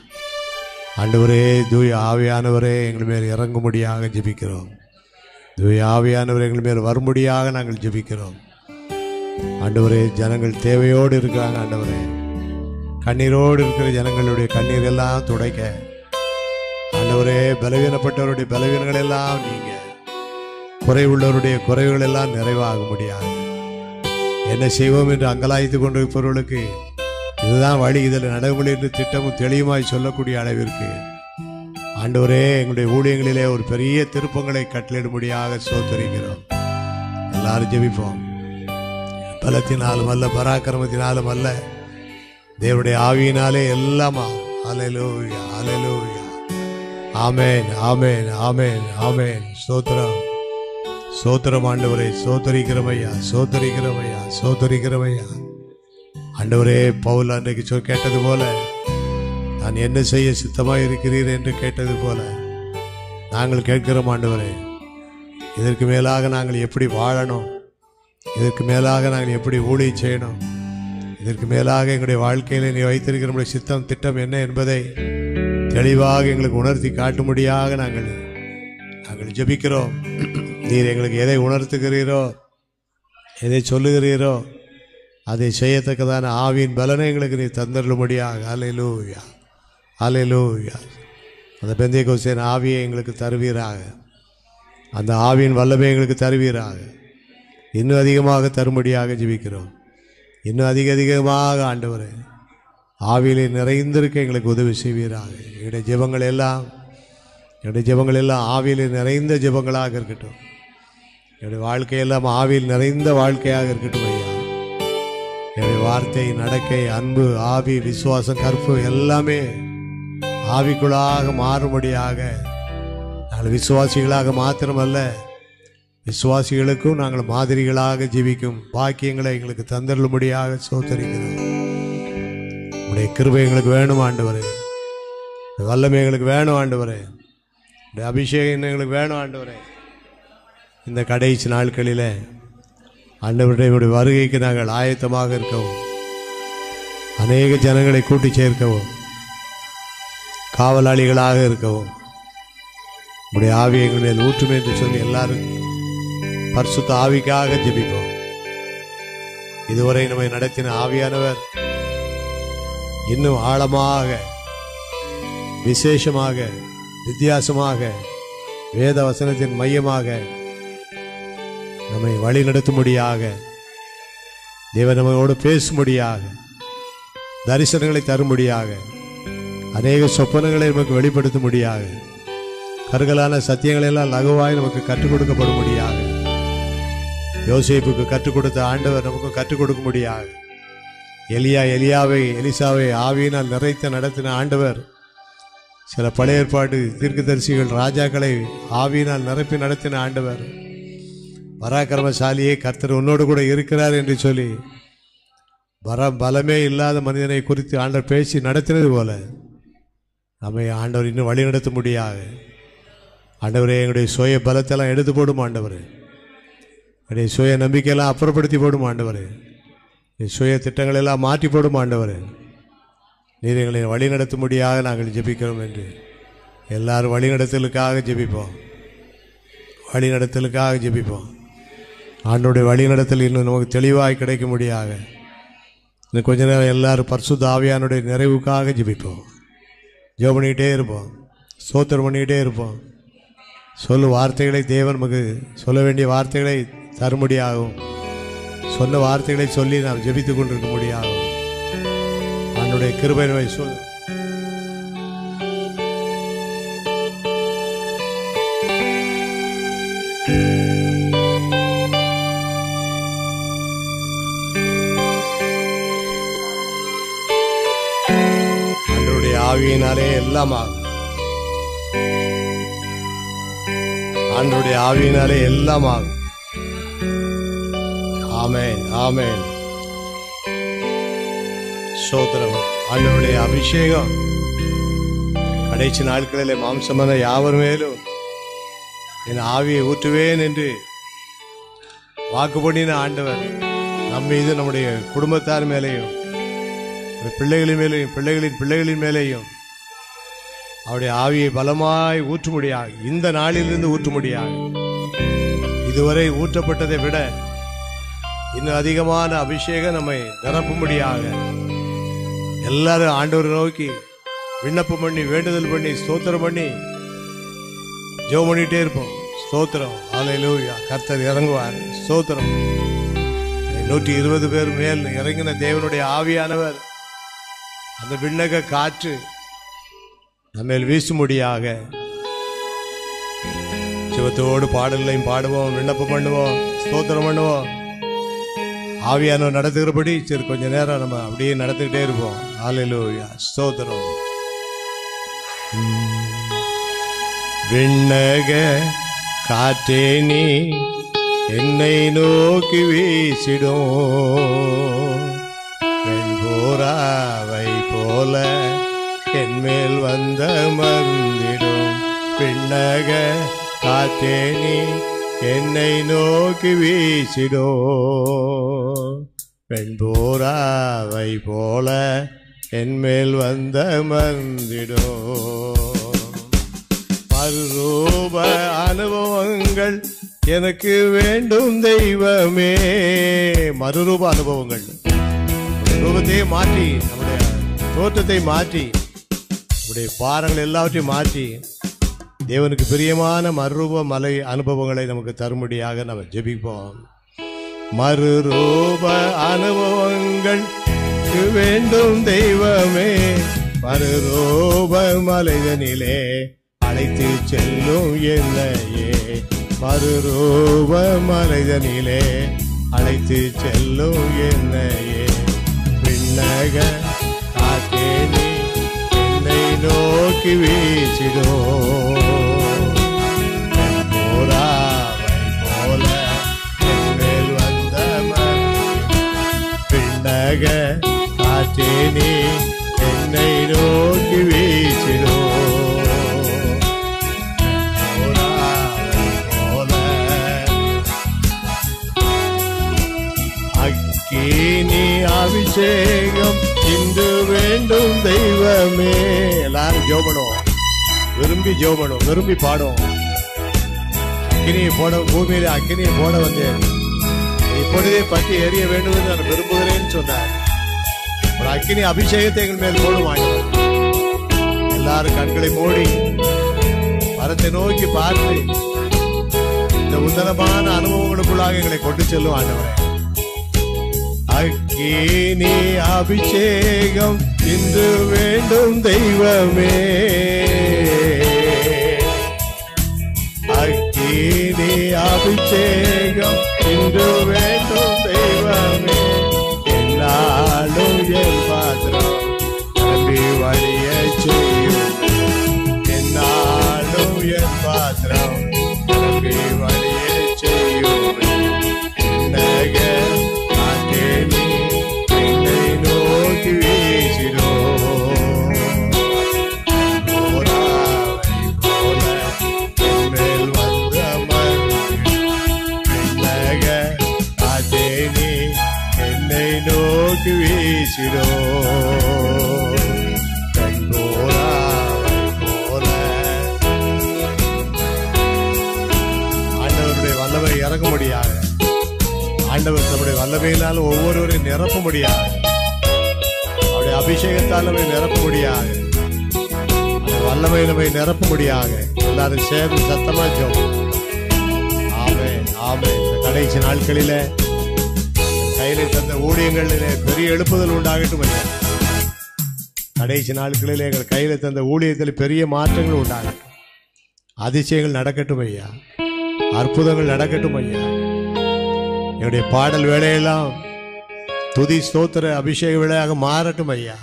ஆண்டவரே, தூய ஆவியானவரே எங்கள் மேல் இறங்கும்படியாக ஜெபிக்கிறோம். தூய ஆவியானவர் எங்கள் மேல் வரும்படியாக நாங்கள் ஜெபிக்கிறோம். ஆண்டவரே, ஜனங்கள் தேவையோடு இருக்கிறாங்க. ஆண்டவரே, கண்ணீரோடு இருக்கிற ஜனங்களுடைய கண்ணீர் எல்லாம் துடைக்க, ஆண்டவரே, பலவீனப்பட்டவருடைய பலவீனங்கள் எல்லாம் நீங்க, குறைவுள்ளவருடைய குறைவுகள் எல்லாம் நிறைவாக முடியாது. என்ன செய்வோம் என்று அங்கலாய்த்து கொண்டிருப்பவர்களுக்கு இதுதான் வழி, இதில் நடைமுறை என்று திட்டமும் தெளிவுமாய் சொல்லக்கூடிய அளவிற்கு ஆண்டவரே எங்களுடைய ஊழியங்களிலே ஒரு பெரிய திருப்பங்களை கட்டளிடும்படியாக ஸ்தோத்திரிக்கிறோம். எல்லாரும் ஜெபிப்போம். பலத்தினாலும் அல்ல, பராக்கிரமத்தினாலும் அல்ல, தேவனுடைய ஆவியினாலே எல்லாமா. அல்லேலூயா, அல்லேலூயா. ஆமென், ஆமென், ஆமென், ஆமென். ஸ்தோத்திரம், ஸ்தோத்திரம் ஆண்டவரே. ஸ்தோத்திரிக்கிறமையா, ஸ்தோத்திரிக்கிறமையா, ஸ்தோத்திரிக்கிறமையா. ஆண்டவரே, பவுல் அன்றைக்கு கேட்டது போல, நான் என்ன செய்ய சித்தமாக இருக்கிறீர் என்று கேட்டது போல நாங்கள் கேட்கிறோம். ஆண்டவரே, இதற்கு மேலாக நாங்கள் எப்படி வாழணும், இதற்கு மேலாக நாங்கள் எப்படி ஊழியம் செய்யணும், இதற்கு மேலாக எங்களுடைய வாழ்க்கையில் நீ வைத்திருக்கிற நம்முடைய சித்தம் திட்டம் என்ன என்பதை தெளிவாக எங்களுக்கு உணர்த்தி காட்டும்படியாக நாங்கள் ஜெபிக்கிறோம். நீர் எங்களுக்கு எதை உணர்த்துகிறீரோ, எதை சொல்லுகிறீரோ அதை செய்யத்தக்கதான ஆவியின் பலனை எங்களுக்கு நீ தந்தருளும்படியாக. அல்லேலூயா, அல்லேலூயா. அந்த பெந்தேகோஸ்தே ஆவியை எங்களுக்கு தருவீராக, அந்த ஆவியின் வல்லமை எங்களுக்கு தருவீராக. இன்னும் அதிகமாக தரும்படியாக ஜெபிக்கிறோம். இன்னும் அதிகமாக ஆண்டவரே ஆவியிலே நிறைந்திருக்க எங்களுக்கு உதவி செய்வீராக. என்னுடைய ஜெபங்கள் எல்லாம் ஆவியிலே நிறைந்த ஜெபங்களாக இருக்கட்டும். என்னுடைய வாழ்க்கையெல்லாம் ஆவியில் நிறைந்த வாழ்க்கையாக இருக்கட்டும் ஐயா. என்னுடைய வார்த்தை, நடக்கை, அன்பு, ஆவி, விசுவாசம், கற்பு எல்லாமே ஆவிக்குள்ளாக மாறும்படியாக நாங்கள் விசுவாசிகளாக மாத்திரமல்ல, விசுவாசிகளுக்கும் நாங்கள் மாதிரிகளாக ஜீவிக்கும் பாக்கியங்களை எங்களுக்கு தந்தருளும்படியாக ஸ்தோத்திரிக்கிறோம். உடைய கிருபை எங்களுக்கு வேணும் ஆண்டவரே, வல்லமை எங்களுக்கு வேணும் ஆண்டவரே, உடைய அபிஷேகம் எங்களுக்கு வேணும் ஆண்டவரே. இந்த கடைசி நாட்களில் ஆண்டவருடைய வருகைக்கு நாங்கள் ஆயத்தமாக இருக்கவும், அநேக ஜனங்களை கூட்டி சேர்க்கவும், காவலாளிகளாக இருக்கவும் உடைய ஆவி எங்கள் மேல் ஊற்றுமே என்று சொல்லி எல்லாரும் பரிசுத்த ஆவிக்காக ஜெபிப்போம். இதுவரை நம்மை நடத்தின ஆவியானவர் இன்னும் ஆழமாக, விசேஷமாக, வித்தியாசமாக, வேத வசனத்தின் மையமாக நம்மை வழி நடத்தும்படியாக, தேவன் நம்மோடு பேசும்படியாக, தரிசனங்களை தரும்படியாக, அநேக சொப்பனங்களை நமக்கு வெளிப்படுத்தும்படியாக, கருகலான சத்தியங்களை எல்லாம் லகுவாய் நமக்கு கற்றுக் கொடுக்கப்படும்படியாக, யோசேப்புக்கு கற்றுக் கொடுத்த ஆண்டவர் நமக்கு கற்றுக் கொடுக்கும்படியாக, எலிசாவை ஆவியினால் நிறைத்து நடத்தின ஆண்டவர் சில பழைய ஏற்பாடு தீர்க்கதரிசிகள், ராஜாக்களை ஆவியினால் நிரப்பி நடத்தின ஆண்டவர், பராக்கிரமசாலியே கர்த்தர் உன்னோடு கூட இருக்கிறார் என்று சொல்லி பலமே இல்லாத மனிதனை குறித்து ஆண்டவர் பேசி நடத்தினது போல நம்மை ஆண்டவர் இன்னும் வழி நடத்த முடியாது. ஆண்டவரே, எங்களுடைய சுய பலத்தெல்லாம் எடுத்து போடும் ஆண்டவர். என்னுடைய சுய நம்பிக்கையெல்லாம் அப்புறப்படுத்தி போடும் ஆண்டவர். சுய திட்டங்களெல்லாம் மாற்றி போடும் ஆண்டவர். நீர் எங்களை வழி நடத்த முடியாது நாங்கள் ஜெபிக்கிறோம் என்று எல்லாரும் வழி நடத்தலுக்காக ஜெபிப்போம். வழி நடத்தலுக்காக ஜெபிப்போம். ஆண்டோடைய வழி நடத்தல் இன்னும் நமக்கு தெளிவாக கிடைக்க முடியாது. இன்னும் கொஞ்ச நேரம் எல்லாரும் பரிசுத்த ஆவியானுடைய நிறைவுக்காக ஜெபிப்போம். ஜெபம் பண்ணிக்கிட்டே இருப்போம். ஸ்தோத்திரம் பண்ணிக்கிட்டே இருப்போம். சொல்லு வார்த்தைகளை தேவன் நமக்கு சொல்ல வேண்டிய வார்த்தைகளை தரும்படியாகும். சொன்ன வார்த்தைகளை சொல்லி நாம் ஜெபித்து கொண்டிருக்க முடியாகும். ஆண்டோடைய கிருபை சொல். ஆவியினாலே எல்லாம் ஆகும். ஆண்டவருடைய ஆவியினாலே எல்லாம் ஆகும். ஆமென், ஆமென். ஸ்தோத்திரம். ஆண்டவருடைய அபிஷேகம் கடைசி நாட்களிலே மாம்சமான யாவர் மேலும் என் ஆவியை ஊற்றுவேன் என்று வாக்கு பண்ணின ஆண்டவர் நம் மீது, நம்முடைய குடும்பத்தார் மேலேயும், பிள்ளைகளின் மேலேயும், பிள்ளைகளின் பிள்ளைகளின் மேலேயும் அவருடைய ஆவியை பலமாய் ஊற்ற முடியாது. இந்த நாளிலிருந்து ஊற்ற முடியாது. இதுவரை ஊற்றப்பட்டதை விட இன்னும் அதிகமான அபிஷேகம் நம்மை நிரப்பும்படியாக எல்லாரும் ஆண்டவரை நோக்கி விண்ணப்பம் பண்ணி, வேண்டுதல் பண்ணி, ஸ்தோத்திரம் பண்ணி ஜெபம் பண்ணிட்டே இருப்போம். ஸ்தோத்திரம். ஹல்லேலூயா. கர்த்தர் இறங்குவார். ஸ்தோத்திரம். 120 பேர் மேல் இறங்கின தேவனுடைய ஆவியானவர் அந்த விண்ணக காற்று நம்மேல் வீசும்படியாக சிவத்தோடு பாடலையும் பாடுவோம், விண்ணப்பம் பண்ணுவோம், ஸ்தோத்திரம் பண்ணுவோம். ஆவியானவர் நடத்துகிறபடி சரி கொஞ்ச நேரம் நம்ம அப்படியே நடந்துக்கிட்டே இருப்போம். ஹல்லேலூயா. ஸ்தோத்திரம். விண்ணக காற்றே நீ என்னை நோக்கி வீசிடும், வெண்போராவை போல என்மேல் வந்த மந்திடும். விண்ணக காற்றே நீ என்னை நோக்கி வீசிடும், வெண்போராவை போல என்மேல் வந்த மந்திடும். மறுரூப அனுபவங்கள் எனக்கு வேண்டும் தெய்வமே. மறுரூப அனுபவங்கள், ரூபத்தையே மாற்றி, நம்முடைய தோற்றத்தை மாற்றி, நம்முடைய பாரங்கள் எல்லாவற்றையும் மாற்றி தேவனுக்கு பிரியமான மறுரூப மலை அனுபவங்களை நமக்கு தரும்படியாக நம்ம ஜெபிப்போம். மறுரூப அனுபவங்கள் வேண்டும் தெய்வமே, மறுரூப மலைதனிலே அழைத்து செல்லும் என்னையே, மறுரூப மலைதனிலே அழைத்து செல்லும் என்னையே. விண்ணக காற்றே நீ என்னை நோக்கி வீசிடோ, போராவை போல என்மேல் வந்த விண்ணக காற்றே நீ என்னை நோக்கி வீசிடோ, அக்கினி அபிஷேகம் இன்று வேண்டும் தெய்வமே. எல்லாரும் ஜெபம், விரும்பி ஜெபம், விரும்பி பாடும். அக்கினியை போட, பூமியில அக்கினியை போட வந்தேன், இப்பொழுதே பற்றி எரிய வேண்டும் என்று நான் விரும்புகிறேன்னு சொன்னார். ஒரு அக்கினி அபிஷேகத்தை எங்கள் மேல் போடும் ஆண்டவர். எல்லாரும் கண்களை மூடி மரத்தை நோக்கி பார்த்து இந்த உன்னதமான அனுபவங்களுக்குள்ளாக எங்களை கொண்டு செல்லும் ஆண்டவரே. அக்கினி அபிஷேகம் இன்று வேண்டும் தெய்வமே, அக்கினி அபிஷேகம் இன்று வேண்டும் தெய்வமே. என்னாலும் என் பாத்திரம் நம்பி வழிய செய்யும், என்னாலும் என் பாத்திரம் நம்பி வழிய செய்யும். என்னை நோக்கி வீசிடோ ஆண்டவருடைய வல்லமை இறங்க முடியாது. ஆண்டவர் நம்முடைய வல்லமையினால் ஒவ்வொருவரையும் நிரப்ப முடியாது. அவருடைய அபிஷேகத்தால் நம்மை நிரப்ப முடியாது. வல்லமை நம்மை நிரப்ப முடியாது. எல்லாரும் சேர்ந்து சத்தமா ஜெபம். ஆமென் ஆமென். இந்த கடைசி நாட்களிலே கையிலே தந்த ஊழியங்களிலே பெரிய எழுப்புதல் உண்டாகட்டும் ஐயா. கடைசி நாட்களிலே எங்கள் கையில தந்த ஊழியத்தில் பெரிய மாற்றங்கள் உண்டாகட்டும். அதிசயங்கள் நடக்கட்டும் ஐயா. அற்புதங்கள் நடக்கட்டும் ஐயா. என்னுடைய பாடல் வேலையெல்லாம் துதி ஸ்தோத்திர அபிஷேக வேலையாக மாறட்டும் ஐயா.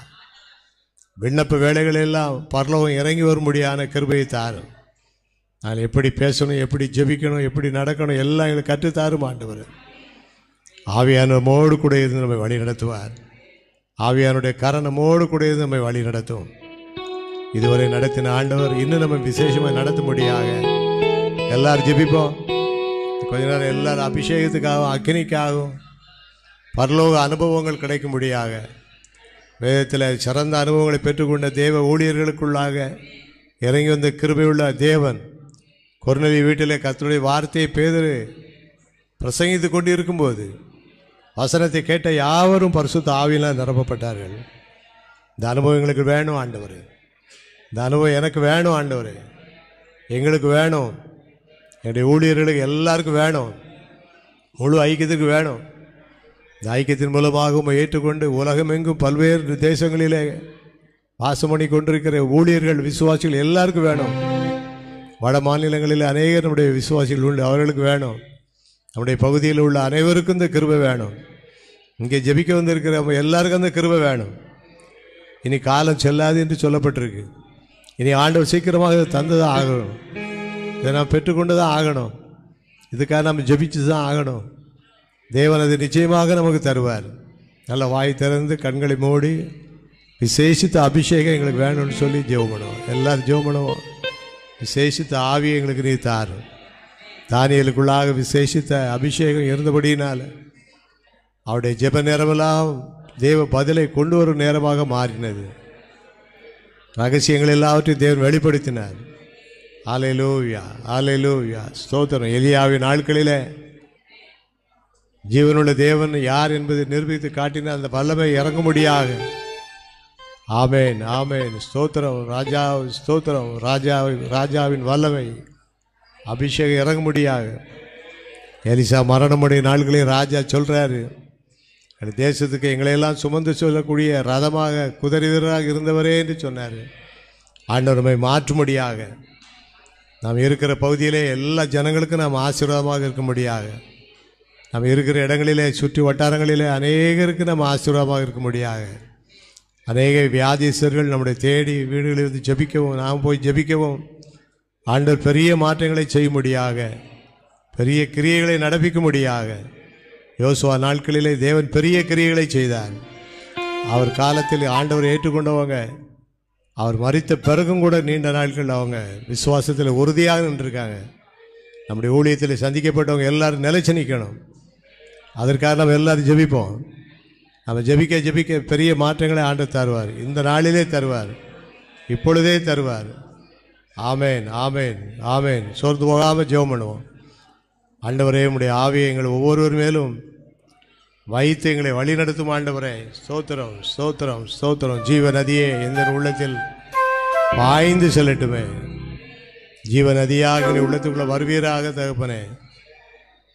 விண்ணப்ப வேலைகள் எல்லாம் பரலோகம் இறங்கி வரும்படியான கிருபையை தாரும். நான் எப்படி பேசணும், எப்படி ஜெபிக்கணும், எப்படி நடக்கணும் எல்லாம் எங்களுக்கு கற்றுத்தாரும் ஆண்டவர். ஆவியான நம்மோடு கூட இருந்து நம்மை வழி நடத்துவார். ஆவியானுடைய கரம் நம்மோடு கூட இருந்து நம்மை வழி நடத்தும். இதுவரை நடத்தின ஆண்டவர் இன்னும் நம்ம விசேஷமாக நடத்தும்படியாக எல்லாரும் ஜெபிப்போம். கொஞ்ச நேரம் எல்லாரும் அபிஷேகத்துக்காகவும் அக்னிக்காகவும் பரலோக அனுபவங்கள் கிடைக்கும்படியாக வேதத்தில் சிறந்த அனுபவங்களை பெற்றுக்கொண்ட தேவ ஊழியர்களுக்குள்ளாக இறங்கி வந்த கிருபையுள்ள தேவன் கொர்நேலிய வீட்டிலே கர்த்தருடைய வார்த்தையை பேதுரு பிரசங்கித்து கொண்டு இருக்கும்போது வசனத்தை கேட்ட யாவரும் பரிசுத்த ஆவியினால் நிரப்பப்பட்டார்கள். இந்த அனுபவம் எங்களுக்கு வேணும் ஆண்டவர். இந்த அனுபவம் எனக்கு வேணும் ஆண்டவர். எங்களுக்கு வேணும். என்னுடைய ஊழியர்களுக்கு எல்லாருக்கும் வேணும். முழு ஐக்கியத்துக்கு வேணும். இந்த ஐக்கியத்தின் மூலமாக ஏற்றுக்கொண்டு உலகமெங்கும் பல்வேறு தேசங்களிலே வாசம் பண்ணி கொண்டிருக்கிற ஊழியர்கள் விசுவாசிகள் எல்லாருக்கும் வேணும். வட மாநிலங்களில் அநேகர் நம்முடைய விசுவாசிகள் உண்டு, அவர்களுக்கு வேணும். நம்முடைய பகுதியில் உள்ள அனைவருக்கும் இந்த கிருபை வேணும். இங்கே ஜெபிக்க வந்திருக்கிற எல்லாருக்கும் அந்த கிருபை வேணும். இனி காலம் செல்லாது என்று சொல்லப்பட்டிருக்கு. இனி ஆண்டவர் சீக்கிரமாக தந்துதான் ஆகணும். இதை நாம் பெற்றுக்கொண்டு தான் ஆகணும். இதுக்காக நம்ம ஜெபிச்சு தான் ஆகணும். தேவன் அது நிச்சயமாக நமக்கு தருவார். நல்ல வாய் திறந்து கண்களை மூடி விசேஷித்த அபிஷேகம் எங்களுக்கு வேணும்னு சொல்லி ஜெபம் பண்ணுவோம். எல்லாரும் ஜெபம் பண்ணுவோம். விசேஷித்த ஆவியை எங்களுக்கு நீ தாரும். தானியலுக்குள்ளாக விசேஷித்த அபிஷேகம் இருந்தபடியினால் அவருடைய ஜெப நேரமெல்லாம் தேவ பதிலை கொண்டு வரும் நேரமாக மாறினது. ரகசியங்கள் எல்லாவற்றையும் தேவன் வெளிப்படுத்தினார். அல்லேலூயா அல்லேலூயா ஸ்தோத்திரம். எலியாவின் நாட்களிலே ஜீவனுள்ள தேவன் யார் என்பதை நிரூபித்து காட்டினார். அந்த வல்லமை இறங்கும்படியாக. ஆமேன் ஆமேன் ஸ்தோத்திரம். ராஜா ஸ்தோத்திரம். ராஜாவின் வல்லமை அபிஷேகம் இறங்கும்படியாக. எலிசா மரணமுடைய நாட்களே ராஜா சொல்றாரு, தேசத்துக்கு எங்களையெல்லாம் சுமந்து சொல்லக்கூடிய ரதமாக குதிரை வீரராக இருந்தவரே என்று சொன்னார். ஆண்டவரை மாற்றும்படியாக நாம் இருக்கிற பகுதியிலே எல்லா ஜனங்களுக்கும் நாம் ஆசீர்வாதமாக இருக்கும்படியாக, நம்ம இருக்கிற இடங்களிலே சுற்றி வட்டாரங்களிலே அநேகருக்கு நம்ம ஆசீர்வாதமாக இருக்கும்படியாக, அநேக வியாதிஸ்தர்கள் நம்முடைய தேடி வீடுகளில் வந்து ஜெபிக்கவும், நாம் போய் ஜெபிக்கவும் ஆண்டவர் பெரிய மாற்றங்களை செய்யும்படியாக, பெரிய கிரியைகளை நடப்பிக்கும்படியாக. யோசுவா நாட்களிலே தேவன் பெரிய கிரியைகளை செய்தார். அவர் காலத்தில் ஆண்டவர் ஏற்றுக்கொண்டவங்க அவர் மரித்த பிறகும் கூட நீண்ட நாட்கள் அவங்க விசுவாசத்தில் உறுதியாக நின்றுருக்காங்க. நம்முடைய ஊழியத்தில் சந்திக்கப்பட்டவங்க எல்லாரும் நிலைச்சு நிற்கணும். அதற்காக நம்ம எல்லாரும் ஜெபிப்போம். நம்ம ஜெபிக்க ஜெபிக்க பெரிய மாற்றங்களை ஆண்டவர் தருவார். இந்த நாளிலே தருவார், இப்பொழுதே தருவார். ஆமேன் ஆமேன் ஆமேன். சோர்ந்து போகாமல் ஜெபம் பண்ணுவோம். ஆண்டவரே, உம்முடைய ஆவியை எங்கள் ஒவ்வொருவர் மேலும் வைத்து எங்களை வழி நடத்தும் ஆண்டவரே. ஸ்தோத்திரம் ஸ்தோத்திரம் ஸ்தோத்திரம். ஜீவ நதியே எந்த உள்ளத்தில் பாய்ந்து செல்லட்டுமே. ஜீவ நதியாக எங்கள் உள்ளத்துக்குள்ள வருவீராக தகப்பனே.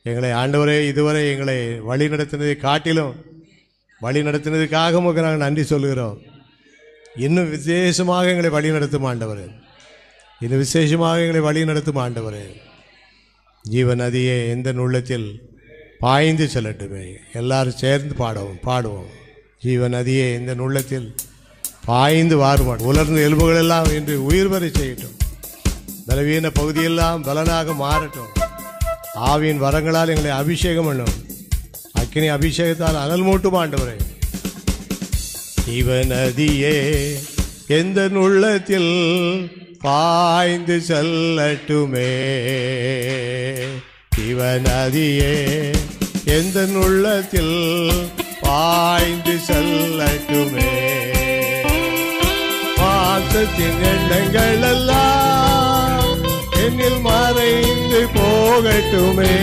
எங்களை ஆண்டவரே இதுவரை எங்களை வழி நடத்தினதை காட்டிலும் வழி நடத்தினதுக்காக உங்களுக்கு நாங்கள் நன்றி சொல்கிறோம். இன்னும் விசேஷமாக எங்களை வழி நடத்தும் ஆண்டவரே. இன்னும் விசேஷமாக எங்களை வழி நடத்தும் ஆண்டவரே. ஜீவ நதியே எந்த உள்ளத்தில் பாய்ந்து செல்லட்டுமே. எல்லாரும் சேர்ந்து பாடுவோம். ஜீவ நதியே எந்த உள்ளத்தில் பாய்ந்து வாருமான். உலர்ந்த எலும்புகள் எல்லாம் இன்று உயிர் வரை செய்யட்டும். பலவீன பகுதியெல்லாம் பலனாக மாறட்டும். ஆவியின் வரங்களால் எங்களை அபிஷேகம் பண்ணும். அக்கினி அபிஷேகத்தால் அனல் மூட்டும் ஆண்டவரே. ஜீவ நதியே எந்த உள்ளத்தில் பாய்ந்து செல்லட்டுமே. ஜீவ நதியே எந்த உள்ளத்தில் பாய்ந்து செல்லட்டுமே. மாம்சத்தின் எண்ணங்கள் எல்லாம் என்னில் மறைந்து போகட்டுமே.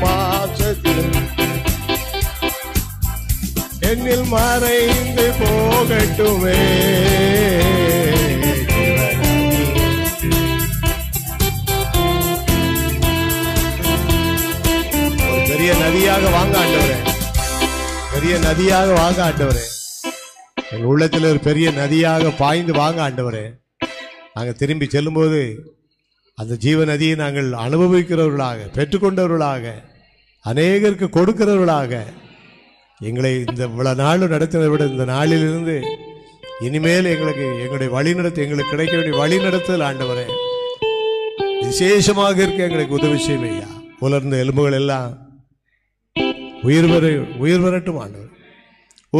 மாம்சத்தின் என்னில் மறைந்து போகட்டுமே. ஒரு பெரிய நதியாக வாங்க ஆண்டவரே, பெரிய நதியாக வாங்க ஆண்டவரே. எங்கள் உள்ளத்தில் ஒரு பெரிய நதியாக பாய்ந்து வாங்க ஆண்டவரே. நாங்கள் திரும்பி செல்லும்போது அந்த ஜீவ நதியை நாங்கள் அனுபவிக்கிறவர்களாக, பெற்றுக்கொண்டவர்களாக, அநேகருக்கு கொடுக்கிறவர்களாக, எங்களை இந்த இவ்வளவு நாளும் நடத்தினதை விட இந்த நாளிலிருந்து இனிமேல் எங்களுக்கு எங்களுடைய வழிநடத்த எங்களுக்கு கிடைக்க வேண்டிய வழிநடத்தல் ஆண்டவரே விசேஷமாக இருக்க எங்களுக்கு உதவி செய்வையா. உலர்ந்த எலும்புகள் எல்லாம் உயிர் வரட்டும் ஆண்டவர்.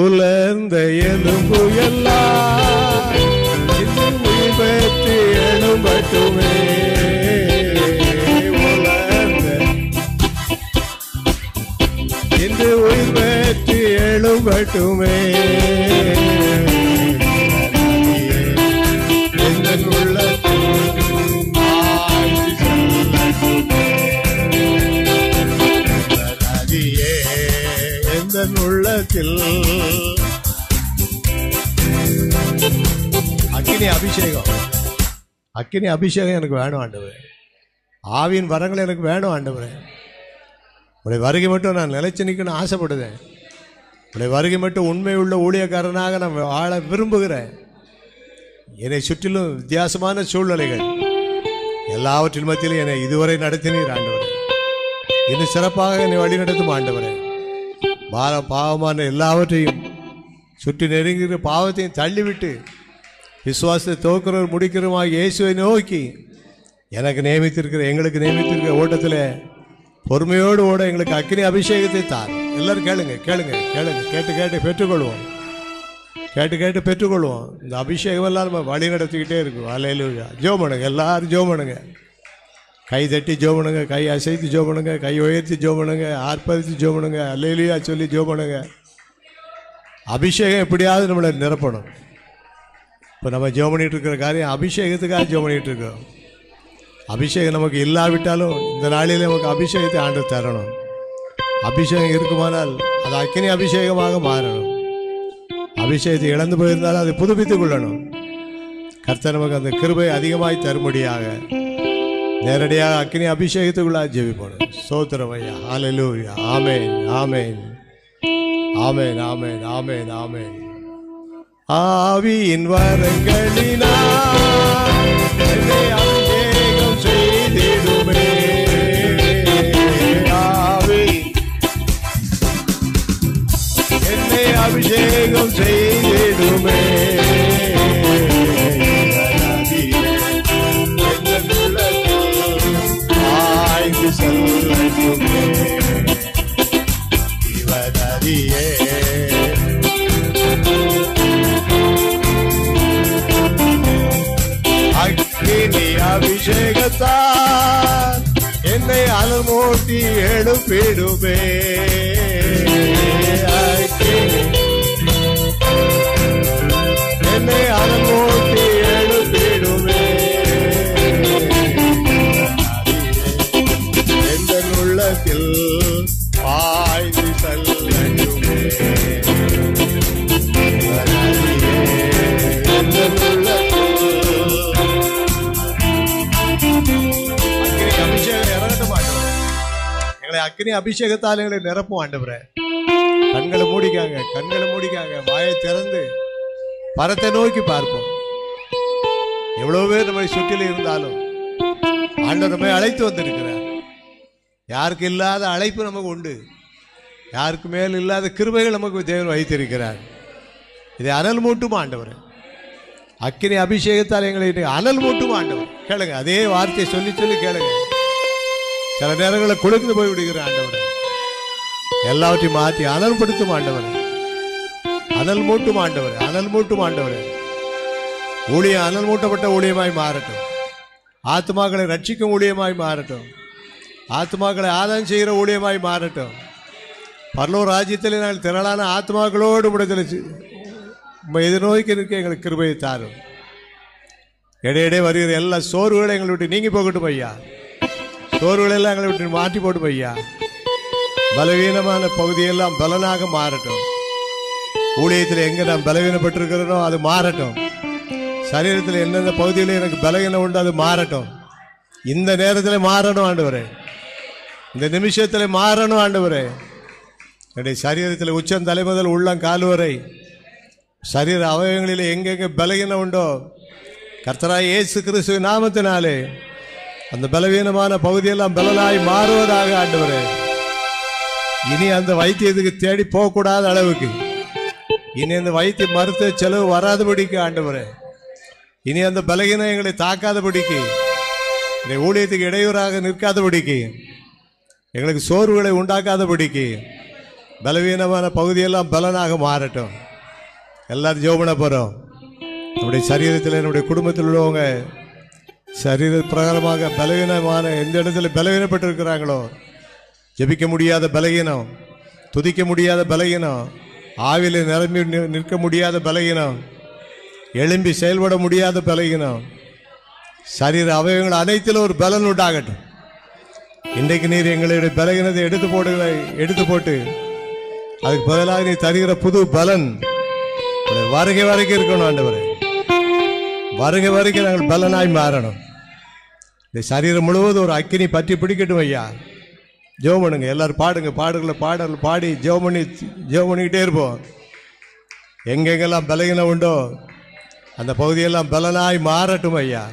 உலர்ந்த எலும்பு எல்லாம் உயிர் பெற்று எழும்பட்டுமே. உலர்ந்த இன்று உயிர் பெற்று எழும்பட்டுமே. உள்ளத்தில் அக்கினி அபிஷேகம், அக்கினி அபிஷேகம் எனக்கு வேணும் ஆண்டவரே. ஆவியின் வரங்கள் எனக்கு வேணும் ஆண்டவரே. உடைய வருகை மட்டும் நான் நிலைச்சு நிற்கணும்னு ஆசைப்படுதேன். உடைய வருகை மட்டும் உண்மை உள்ள ஊழியக்காரனாக நான் வாழ விரும்புகிறேன். என்னை சுற்றிலும் வித்தியாசமான சூழ்நிலைகள் எல்லாவற்றின் மத்தியிலும் என்னை இதுவரை நடத்தினீர் ஆண்டவரே. இன்னும் சிறப்பாக என்னை வழி நடத்தும் ஆண்டவரே. பாவமான எல்லாவற்றையும் சுற்றி நெருங்குகிற பாவத்தையும் தள்ளிவிட்டு விசுவாசத்தை துவக்கிறவர் முடிக்கிறவமாக இயேசுவை நோக்கி எங்களுக்கு நியமித்திருக்கிற ஓட்டத்தில் பொறுமையோடு ஓட எங்களுக்கு அக்கினி அபிஷேகத்தை தார். எல்லாரும் கேளுங்க கேளுங்க கேளுங்க, கேட்டு பெற்றுக்கொள்வோம், கேட்டு பெற்றுக்கொள்வோம். இந்த அபிஷேகம் எல்லாம் நம்ம வழி நடத்திக்கிட்டே இருக்கும். அல்லேலூயா. ஜெபம் பண்ணுங்க, எல்லாரும் ஜெபம் பண்ணுங்க. கை தட்டி ஜெபம் பண்ணுங்க, கை அசைத்து ஜெபம் பண்ணுங்க, கை உயர்த்தி ஜெபம் பண்ணுங்க, ஆர்ப்பரித்து ஜெபம் பண்ணுங்க, அல்லேலூயா சொல்லி ஜெபம் பண்ணுங்க. அபிஷேகம் எப்படியாவது நம்மளை நிரப்பணும். இப்போ நம்ம ஜெபம் பண்ணிட்டு இருக்கிற காரியம் அபிஷேகத்துக்காக ஜெபம் பண்ணிட்டு இருக்கிறோம். அபிஷேகம் நமக்கு இல்லாவிட்டாலும் இந்த நாளில் நமக்கு அபிஷேகத்தை ஆண்டு தரணும். அபிஷேகம் இருக்குமானால் அது அக்கினி அபிஷேகமாக மாறணும். அபிஷேகத்தை இழந்து போயிருந்தாலும் அதை புதுப்பித்துக் கொள்ளணும். கர்த்தர் நமக்கு அந்த கிருபை அதிகமாய் தரும்படியாக நேரடியாக அக்கினி அபிஷேகத்துக்குள்ளாக ஜெபிப்போம். ஸ்தோத்திரம் ஐயா. ஹல்லேலூயா. ஆமென் ஆமென் ஆமென் ஆமென் ஆமென் ஆமென். ஆவியின் வரங்களினால் என்னை அபிஷேகம் செய்திடுமே. ஆவி என்னை அபிஷேகம் செய்திடுமே. இவரறியே அக்கினி அபிஷேகத்தால் என்னை அலமூட்டி எழுப்பிடுமே. என்னை அலமூட்டி எழுப்பிடுமே. எந்த உள்ளத்தில் பாய்ந்து செல்லட்டுமே. அக்கினி அபிஷேகத்தால் எங்களை நிரப்பும் ஆண்டவரே. கண்களை மூடிக்காங்க, வாயை திறந்து பரத்தை நோக்கி பார்ப்போம். எவ்வளவு பேர் நம்மை சுற்றிலும் இருந்தாலும் ஆண்டவர் நம்மை அழைத்து வந்திருக்கிறார். யாருக்கு இல்லாத அழைப்பு நமக்கு உண்டு. யாருக்கு மேல் இல்லாத கிருபைகள் நமக்கு தேவன் வைத்திருக்கிறார். இதை அனல் மூட்டும் ஆண்டவர். அக்கினி அபிஷேகத்தால் எங்களை அனல் மூட்டும் ஆண்டவர். கேளுங்க, அதே வார்த்தையை சொல்லி சொல்லி கேளுங்க. சில நேரங்களில் குளிர்ந்து போய் விடுகிற ஆண்டவர் எல்லாவற்றையும் மாற்றி அனல் படுத்தும் ஆண்டவர். அனல் மூட்டும் ஆண்டவர், அனல் மூட்டும் ஆண்டவர். ஊழியம் அனல் மூட்டப்பட்ட ஊழியமாய் மாறட்டும். ஆத்மாக்களை ரட்சிக்கும் ஊழியமாய் மாறட்டும். ஆத்மாக்களை ஆதாயம் செய்கிற ஊழியமாய் மாறட்டும். பரலோக ராஜ்யத்திலே நாங்கள் திரளான ஆத்மாக்களோடு உம்மை எதிர்நோக்கி நிற்க எங்களுக்கு கிருபையை தாரும். இடையிடையே வருகிற எல்லா சோர்வுகளை எங்களை விட்டு நீங்கி போகட்டும் ஐயா. சோர்வுகளெல்லாம் எங்களை விட்டு மாற்றி போட்டும் ஐயா. பலவீனமான பகுதியெல்லாம் பலனாக மாறட்டும். ஊழியத்தில் எங்கே நான் பலவீனப்பட்டிருக்கிறேனோ அது மாறட்டும். சரீரத்தில் எந்தெந்த பகுதியில் எனக்கு பலவீனம் உண்டு அது மாறட்டும். இந்த நேரத்தில் மாறணும் ஆண்டவரே. இந்த நிமிஷத்தில் மாறணும் ஆண்டவரே. என்னுடைய சரீரத்தில் உச்சம் தலை முதல் உள்ளம் கால் வரை சரீர அவயவங்களில் எங்கெங்கே பலவீனம் உண்டோ கர்த்தராய் இயேசு கிறிஸ்துவின் நாமத்தினாலே அந்த பலவீனமான பகுதியெல்லாம் பலனாய் மாறுவதாக ஆண்டவரே. இனி அந்த வைத்தியத்துக்கு தேடி போகக்கூடாத அளவுக்கு, இனி அந்த வைத்திய மருத்துவ செலவு வராதபடிக்கு ஆண்டவரே, இனி அந்த பலவீனம் எங்களை தாக்காதபடிக்கு, இந்த ஊழியத்துக்கு இடையூறாக நிற்காதபடிக்கு, எங்களுக்கு சோர்வுகளை உண்டாக்காதபடிக்கு பலவீனமான பகுதியெல்லாம் பலனாக மாறட்டும். எல்லாரும் ஜெபம் பண்ண போகிறோம். நம்முடைய சரீரத்தில் என்னுடைய குடும்பத்தில் உள்ளவங்க சரீர பிரகாரமாக பலவீனமான எந்த இடத்துல பலவீனப்பட்டிருக்கிறாங்களோ, ஜெபிக்க முடியாத பலவீனம், துதிக்க முடியாத பலவீனம், ஆவியில் நிரம்பி நிற்க முடியாத பலவீனம், எழும்பி செயல்பட முடியாத பலவீனம், சரீர அவயவங்கள் அனைத்திலும் ஒரு பலன் உண்டாகட்டும். இன்றைக்கு நீர் எங்களுடைய பலவீனத்தை எடுத்து போட்டு அதுக்கு பதிலாக நீ தருகிற புது பலன் வருகை வரைக்கும் இருக்கணும் ஆண்டவரே. வருகை வரைக்கும் நாங்கள் பலனாய் மாறணும். இந்த சரீரம் முழுவதும் ஒரு அக்கினி பற்றி பிடிக்கட்டும் ஐயா. ஜெபம் பண்ணுங்க, எல்லாரும் பாடுங்க, பாடல் பாடி ஜெபம் பண்ணிக்கிட்டே இருப்போம். எங்கெங்கெல்லாம் பலகீனம் உண்டோ அந்த பகுதியெல்லாம் பலனாய் மாறட்டும் ஐயா.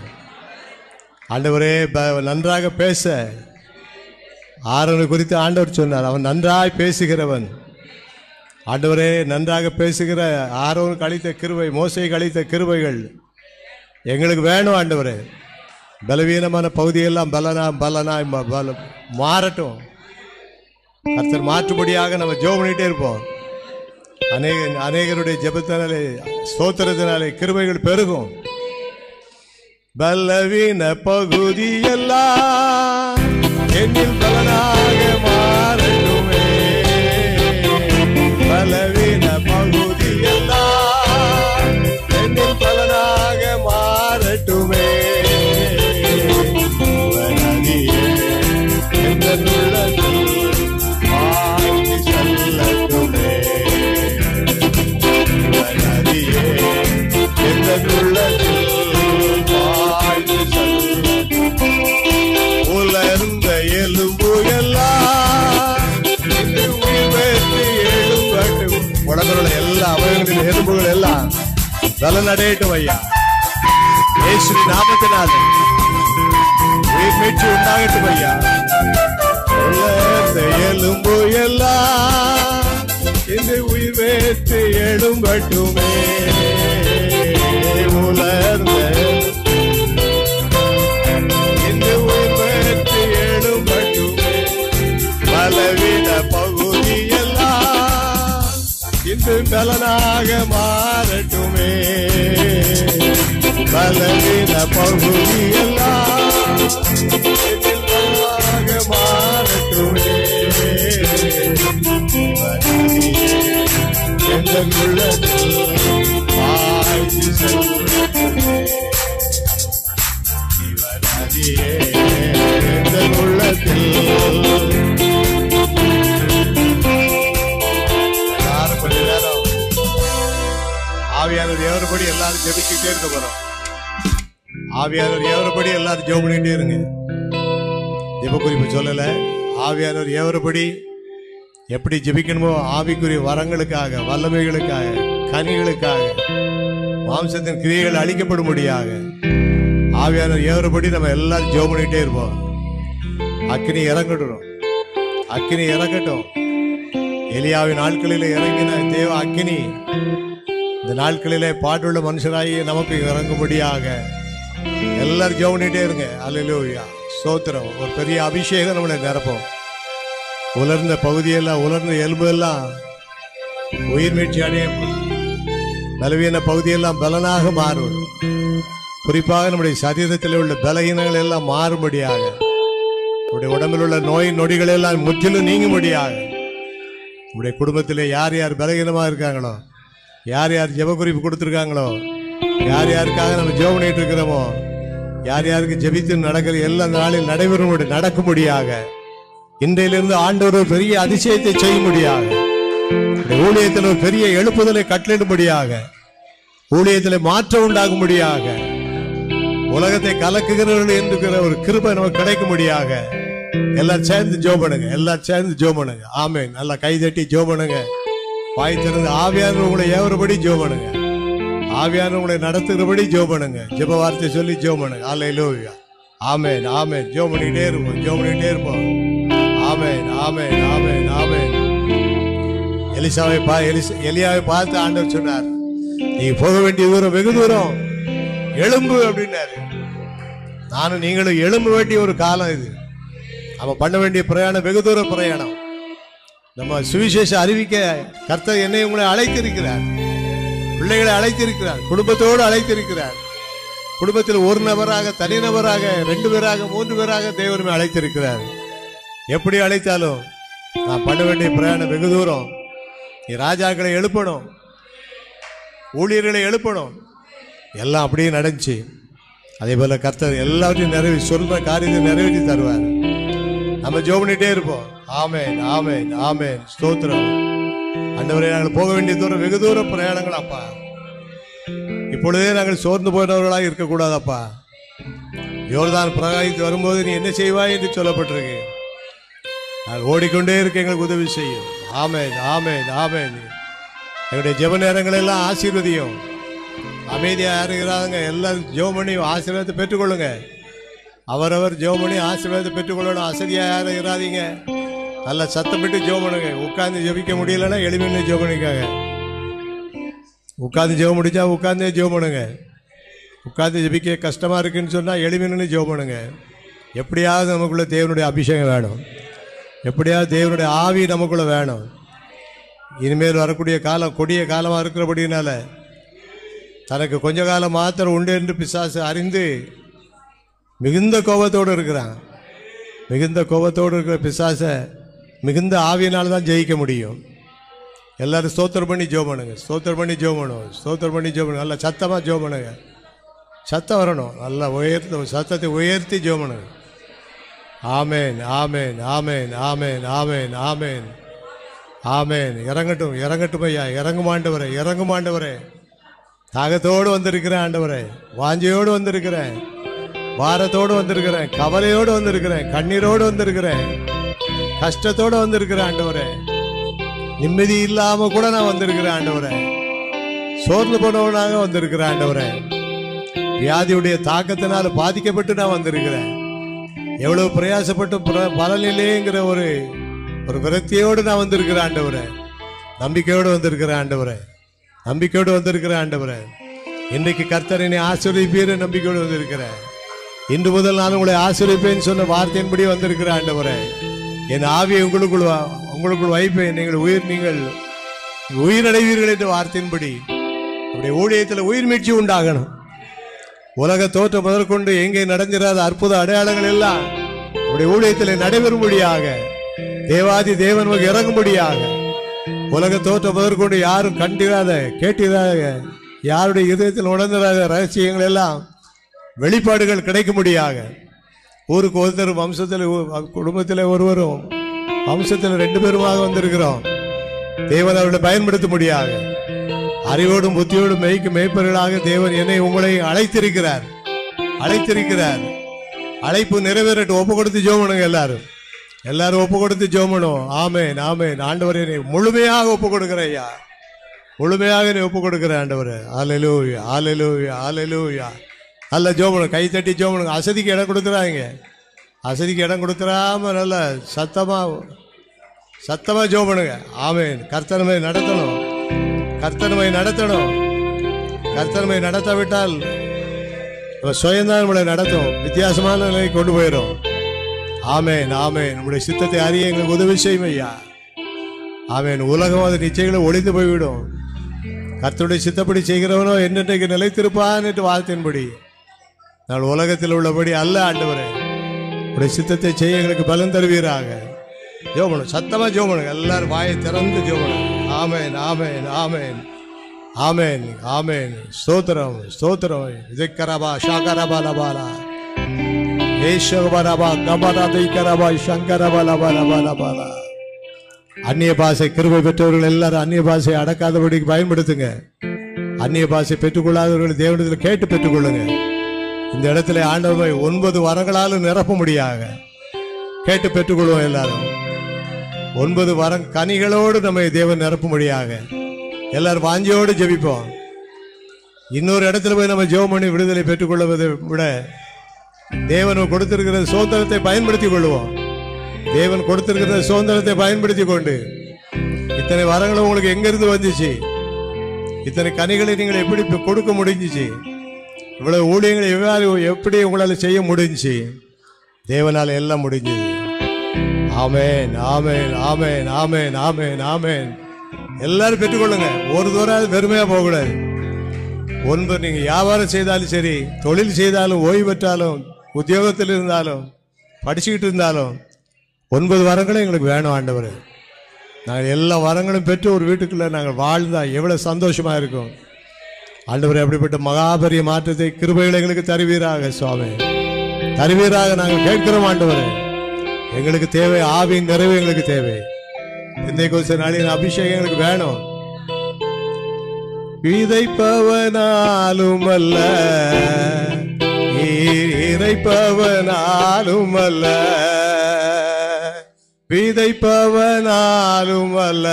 ஆண்டவரே நன்றாக பேச ஆரோனை குறித்து ஆண்டவர் சொன்னார், அவன் நன்றாய் பேசுகிறவன். ஆண்டவரே நன்றாக பேசுகிற ஆரோனுக்கு அளித்த கிருபை, மோசேக்கு அளித்த கிருபைகள் எங்களுக்கு வேணும் ஆண்டவரே. பலவீனமான பகுதியெல்லாம் பலனாய் மாறட்டும். கர்த்தர் மாற்றுபடியாக நம்ம ஜெபம் பண்ணிட்டே இருப்போம். அநேகருடைய ஜெபத்தினாலே ஸ்தோத்திரத்தினாலே கிருபைகள் பெருகும். பலவீன பகுதியெல்லாம் என்னில் பலனாக மாறட்டுமே. பலவீன பகுதியெல்லாம் என்னில் பலனாக மாறட்டுமே. உலர்ந்த எலும்புகள்லாம் உடம்புல எல்லா அவயவங்களின் எலும்புகள் எல்லாம் பலனடையட்டும் ஐயா. இயேசுவின் நாமத்தினாலே உயிர் மீட்சி உண்டாகட்டும் ஐயா. உலர்ந்த எலும்பு எல்லாம் இந்த உயிர் வேற்று எழும்பட்டுமே. உலர்ந்த இந்த உயிர் வேற்று எழும்பட்டுமே. பலவீன பகுதியெல்லாம் இன்று பலனாக மாறட்டுமே. பலவீன பகுதியெல்லாம் பலனாக மாறட்டுமே. எங்கள் உள்ளத்தில் பாய்ந்து செல்லுமே. இவனதியே எங்கள் உள்ளத்தில் எல்லாரும் கொஞ்ச நேரம் ஆவியானவர் எவருபடி எல்லாரும் ஜெபிச்சுட்டே இருக்க போறோம். ஆவியானவர் எவருபடி எல்லாரும் ஜெபம் பண்ணிட்டே இருங்க. ஜெப குறிப்பு சொல்லல. ஆவியானவர் எவருபடி எப்படி ஜெபிக்கணுமோ ஆவிக்குரிய வரங்களுக்காக, வல்லமைகளுக்காக, கனிகளுக்காக, மாம்சத்தின் கிரியைகள் அழிக்கப்படும்படியாக ஆவியானவர் ஏவரபடி நம்ம எல்லாரும் ஜெபம் பண்ணிட்டே இருப்போம். அக்கினி இறங்கட்டும், அக்கினி இறங்கட்டும். எலியாவின் நாட்களில் இறங்கின தேவ அக்கினி இந்த நாட்களிலே பாட்டுள்ள மனுஷராகி நமக்கு இறங்கும்படியாக எல்லாரும் ஜெபம் பண்ணிட்டே இருங்க. அல்லேலூயா, ஸ்தோத்திரம். ஒரு பெரிய அபிஷேகம் நம்மளை நிரப்போம். உலர்ந்த பகுதியெல்லாம், உலர்ந்த எலும்பு எல்லாம் உயிர் மீட்சி அடையும். பலவீன பகுதியெல்லாம் பலனாக மாறும். குறிப்பாக நம்முடைய சரீரத்தில் உள்ள பலகீனங்கள் எல்லாம் மாறும்படியாக, நம்முடைய உடம்பில் உள்ள நோய் நொடிகள் எல்லாம் முற்றிலும் நீங்கும்படியாக உங்களுடைய குடும்பத்தில் யார் யார் பலகீனமாக இருக்காங்களோ, யார் யார் ஜெப குறிப்பு கொடுத்துருக்காங்களோ, யார் யாருக்காக நம்ம ஜெபம் பண்ணிட்டு இருக்கிறோமோ, யார் யாருக்கு ஜெபித்து நடக்கிற எல்லா நாளில் நடக்கும்படியாக இன்றையிலிருந்து ஆண்டவர் ஒரு பெரிய அதிசயத்தை செய்யும்படியாக, ஊழியத்தில் ஒரு பெரிய எழுப்புதலை கட்டளிடும்படியாக, ஊழியத்தில் மாற்றம் உண்டாகும்படியாக, உலகத்தை கலக்குகிறவர்கள் என்கிற ஒரு கிருபை நமக்கு கிடைக்கும்படியாக எல்லாம் சேர்ந்து ஜெபம் பண்ணுங்க. எல்லாம் சேர்ந்து ஜெபம் பண்ணுங்க. ஆமென். நல்லா கைதட்டி ஜெபம் பண்ணுங்க. வாய் திறந்து ஆவியானவர் உங்களை ஏவறபடி ஜெபம் பண்ணுங்க. ஆவியானவர் உங்களை நடத்துகிறபடி ஜெபம் பண்ணுங்க. ஜெப வார்த்தை சொல்லி ஜெபம் பண்ணுங்க. அல்லேலூயா. ஆமென். ஆமென். ஜெபம் பண்ணிட்டே இருப்போம். ஜெபம் பண்ணிட்டே இருப்போம். ஆமென். ஆமென். ஆமென். ஆமென். எலியாவை பார்த்து ஆண்டவர் சொன்னார், நீங்க போக வேண்டிய தூரம் வெகு தூரம், எழும்பு அப்படின்னாரு. நானும் நீங்களும் எழும்ப வேண்டிய ஒரு காலம் இது. நம்ம பண்ண வேண்டிய பிரயாணம் வெகு தூர பிரயாணம். நம்ம சுவிசேஷம் அறிவிக்க கர்த்தர் என்னை உங்களை அழைத்திருக்கிறார். பிள்ளைகளை அழைத்திருக்கிறார். குடும்பத்தோடு அழைத்திருக்கிறார். குடும்பத்தில் ஒரு நபராக, தனிநபராக, 2 பேராக, 3 பேராக தேவனுமே அழைத்திருக்கிறார். எப்படி அழைத்தாலும் நான் பண்ண வேண்டிய பிரயாணம் வெகு தூரம். நீ ராஜாக்களை எழுப்பணும், ஊழியர்களை எழுப்பணும். எல்லாம் அப்படியே நடந்துச்சு. அதே போல கர்த்தர் எல்லாத்தையும் சொல்ற காரியத்தை நிறைவேற்றி தருவார். நம்ம ஜெபம் பண்ணிட்டே இருப்போம். ஆமென். ஆமென். ஆமென். ஸ்தோத்திரம். ஆண்டவரே, நாங்கள் போக வேண்டிய தூரம் வெகு தூர பிரயாணங்கள் அப்பா. இப்பொழுதே நாங்கள் சோர்ந்து போனவர்களாக இருக்கக்கூடாதப்பா. யோர்தான் பிரகாசித்து வரும்போது நீ என்ன செய்வாய் என்று சொல்லப்பட்டிருக்கு. நான் ஓடிக்கொண்டே இருக்க எங்களுக்கு உதவி செய்யும். ஆமென். ஆமென். ஆமென். எங்களுடைய ஜெப நேரங்கள் எல்லாம் ஆசீர்வதியும். அமைதியா இருக்கிறாங்க. எல்லாம் ஜெபம் பண்ணி ஆசீர்வாதத்தை பெற்றுக்கொள்ளுங்க. அவரவர் ஜெபம் பண்ணி ஆசீர்வாதத்தை பெற்றுக்கொள்ளணும். அசதியா யாரும் இராதீங்க. நல்லா சத்தம் விட்டு ஜெபம் பண்ணுங்க. உட்கார்ந்து ஜெபிக்க முடியலன்னா எளிமையில ஜெபம் பண்ணிக்காங்க. உட்கார்ந்து ஜெபம் முடிச்சா உட்கார்ந்தே ஜெபம் பண்ணுங்க. உட்கார்ந்து ஜெபிக்க கஷ்டமா இருக்குன்னு சொன்னா எளிமையில ஜெபம் பண்ணுங்க. எப்படியாவது நமக்குள்ள தேவனுடைய அபிஷேகம் வேணும். எப்படியாவது தேவனுடைய ஆவி நமக்குள்ள வேணும். இனிமேல் வரக்கூடிய காலம் கொடிய காலமாக இருக்கிறபடினால தனக்கு கொஞ்ச காலம் மாத்திரம் உண்டு என்று பிசாசு அறிந்து மிகுந்த கோபத்தோடு இருக்கிறான். மிகுந்த கோபத்தோடு இருக்கிற பிசாசை மிகுந்த ஆவியினால தான் ஜெயிக்க முடியும். எல்லாரும் ஸ்தோத்திரம் பண்ணி ஜெபம் பண்ணுங்க. ஸ்தோத்திரம் பண்ணி ஜெபம் பண்ணுவோம். ஸ்தோத்திரம் பண்ணி ஜெபம் பண்ணுங்க. நல்லா சத்தமாக ஜெபம் பண்ணுங்க. சத்தம் வரணும். நல்லா சத்தத்தை உயர்த்தி ஜெபம் பண்ணுங்க. ஆமென். ஆமென். ஆமென். ஆமென். ஆமென். ஆமென். ஆமென். இறங்கட்டும். இறங்கட்டும் ஐயா. இறங்கும் ஆண்டவரே. இறங்கும் ஆண்டவரே. தாகத்தோடு வந்திருக்கிறேன் ஆண்டவரே. வாஞ்சையோடு வந்திருக்கிறேன். பாரத்தோடு வந்திருக்கிறேன். கவலையோடு வந்திருக்கிறேன். கண்ணீரோடு வந்திருக்கிறேன். கஷ்டத்தோடு வந்திருக்கிறேன் ஆண்டவரே. நிம்மதி இல்லாம கூட நான் வந்திருக்கிறேன் ஆண்டவரே. சோர்ந்து போனவனாக வந்திருக்கிறேன் ஆண்டவரே. வியாதியுடைய தாக்கத்தினால பாதிக்கப்பட்டு நான் வந்திருக்கிறேன். எவ்வளவு பிரயாசப்பட்டு பலனில்லைங்கிற ஒரு விரக்தியோடு நான் வந்திருக்கிறேன் ஆண்டவரே. நம்பிக்கையோடு வந்திருக்கிறேன் ஆண்டவரே. நம்பிக்கையோடு வந்திருக்கிறேன் ஆண்டவரே. இன்றைக்கு கர்த்தர் என்னை ஆசீர்வதிப்பீர் நம்பிக்கையோடு வந்திருக்கிறேன். இன்று முதல் நான் உங்களை ஆசீர்வதிப்பேன் சொன்ன வார்த்தையின்படி வந்திருக்கிறேன் ஆண்டவரே. என் ஆவியை உங்களுக்குள் வைப்பேன். நீங்கள் உயிரடைவீர்கள் என்ற வார்த்தையின்படி அப்படி ஊழியத்தில் உயிர் மீட்சி உண்டாகணும். உலக தோற்றம் முதற்கொண்டு எங்கே நடந்திராத அற்புத அடையாளங்கள் எல்லாம் அப்படி ஊழியத்தில் நடைபெறும்படியாக தேவாதி தேவன் இறங்கும்படியாக உலக தோற்றம் முதற்கொண்டு யாரும் கண்டிராத கேட்டிராத யாருடைய இதயத்தில் உணர்ந்திராத ரகசியங்கள் எல்லாம் வெளிப்பாடுகள் கிடைக்கும்படியாக ஊருக்கு ஒருத்தர் வம்சத்தில் குடும்பத்தில் ஒருவரும் வம்சத்தில் 2 பேருமாக வந்திருக்கிறோம். தேவன் அவர்களை பயன்படுத்தும்படியாக அறிவோடும் புத்தியோடும் மேய்ப்பர்களாக தேவன் என்னை உங்களை அழைத்திருக்கிறார். அழைப்பு நிறைவேறட்டும். ஒப்பு கொடுத்து ஜெபம் பண்ணுங்க. எல்லாரும் ஒப்பு கொடுத்து ஜெபம் பண்ணுவோம். ஆமென். ஆமென். ஆண்டவரே, என்னை முழுமையாக ஒப்பு கொடுக்கிறேன் ஐயா. முழுமையாக என்னை ஒப்பு கொடுக்கிறேன் ஆண்டவரே. அல்லேலூயா. அல்லேலூயா. அல்லேலூயா. நல்ல ஜெபம் பண்ணுங்க. கை தட்டி ஜெபம் பண்ணுங்க. அசதிக்கு இடம் கொடுத்துறாங்க. அசதிக்கு இடம் கொடுத்துறாம நல்ல சத்தமா ஜெபம் பண்ணுங்க. ஆமென். கர்த்தனமை நடத்தணும். கர்த்தனமை நடத்தாவிட்டால் சுயம்தான் நம்மளை நடத்தும். வித்தியாசமான நிலையை கொண்டு போயிடும். ஆமென். ஆமென். நம்முடைய சித்தத்தை அறிய எங்களுக்கு உதவி செய்யும் ஐயா. ஆமென். உலகம் அது நிச்சயங்களை ஒளிந்து போய்விடும். கர்த்தருடைய சித்தப்படி செய்கிறவனோ என்னென்றைக்கு நிலைத்திருப்பான் என்று வார்த்தையின்படி நான் உலகத்தில் உள்ளபடி அல்ல ஆண்டவரே. உடைய சித்தத்தை செய்ய எங்களுக்கு பலன் தருவீராக. ஜோபணும், சத்தமாக ஜோபணும், எல்லாரும் வாயை திறந்து ஜோபணும். ஆமேன், ஆமேன், ஆமேன், ஆமேன், ஆமேன். ஸ்தோத்திரம், ஸ்தோத்திரம். இதுக்கரபா ஷாகரபா லபாலா ஏஷகபரபா கபரா தைக்கரபா சங்கரபா லபா லபா லபாலா. அந்நிய பாஷை கிருபை பெற்றவர்கள் எல்லாரும் அந்நிய பாஷை அடக்காதபடிக்கு பயன்படுத்துங்க. அந்நிய பாஷை பெற்றுக்கொள்ளாதவர்கள் தேவனிடத்தில் கேட்டு பெற்றுக்கொள்ளுங்க. இந்த இடத்துல ஆண்டவரை 9 வரங்களாலும் நிரப்ப முடியாக கேட்டு பெற்றுக்கொள்வோம். எல்லாரும் 9 வரம் கனிகளோடு நம்மை தேவன் நிரப்ப முடியாக எல்லாரும் வாஞ்சியோடு ஜெபிப்போம். இன்னொரு இடத்துல போய் நம்ம ஜெபம் பண்ணி விடுதலை பெற்றுக்கொள்வதை விட தேவன் கொடுத்திருக்கிற சுதந்திரத்தை பயன்படுத்திக் கொள்வோம். தேவன் கொடுத்திருக்கிற சுதந்திரத்தை பயன்படுத்தி கொண்டு இத்தனை வரங்களும் உங்களுக்கு எங்கிருந்து வந்துச்சு, இத்தனை கனிகளை நீங்கள் எப்படி கொடுக்க முடிஞ்சிச்சு, இவ்வளவு ஊழியங்களை எப்படி உங்களால் செய்ய முடிஞ்சிச்சு, தேவனால் எல்லாம் முடிஞ்சது. ஆமேன், ஆமேன், ஆமேன், ஆமேன், ஆமேன், ஆமேன். எல்லாரும் பெற்றுக்கொள்ளுங்க. ஒரு தூரம் வெறுமையா போகக்கூடாது. ஒன்பது நீங்க வியாபாரம் செய்தாலும் சரி, தொழில் செய்தாலும், ஓய்வு பெற்றாலும், உத்தியோகத்தில் இருந்தாலும், படிச்சுக்கிட்டு இருந்தாலும் 9 வரங்களும் எங்களுக்கு வேணும் ஆண்டவர். நாங்கள் எல்லா வரங்களும் பெற்று ஒரு வீட்டுக்குள்ள நாங்கள் வாழ்ந்தா எவ்வளவு சந்தோஷமா இருக்கும். ஆண்டவர் அப்படிப்பட்ட மகாபரிய மாற்றத்தை கிருபைகளை எங்களுக்கு தருவீராக சுவாமி, தருவீராக நாங்கள் கேட்கிறோம் ஆண்டவர். எங்களுக்கு தேவை ஆவியின் நிறைவு, எங்களுக்கு தேவை. பெந்தைக்கோஸ்து நாளின் அபிஷேகம் எங்களுக்கு வேணும். விதைப்பவனாலும் அல்ல, இறைப்பவனாலும் அல்ல, விதைப்பவனாலும் அல்ல,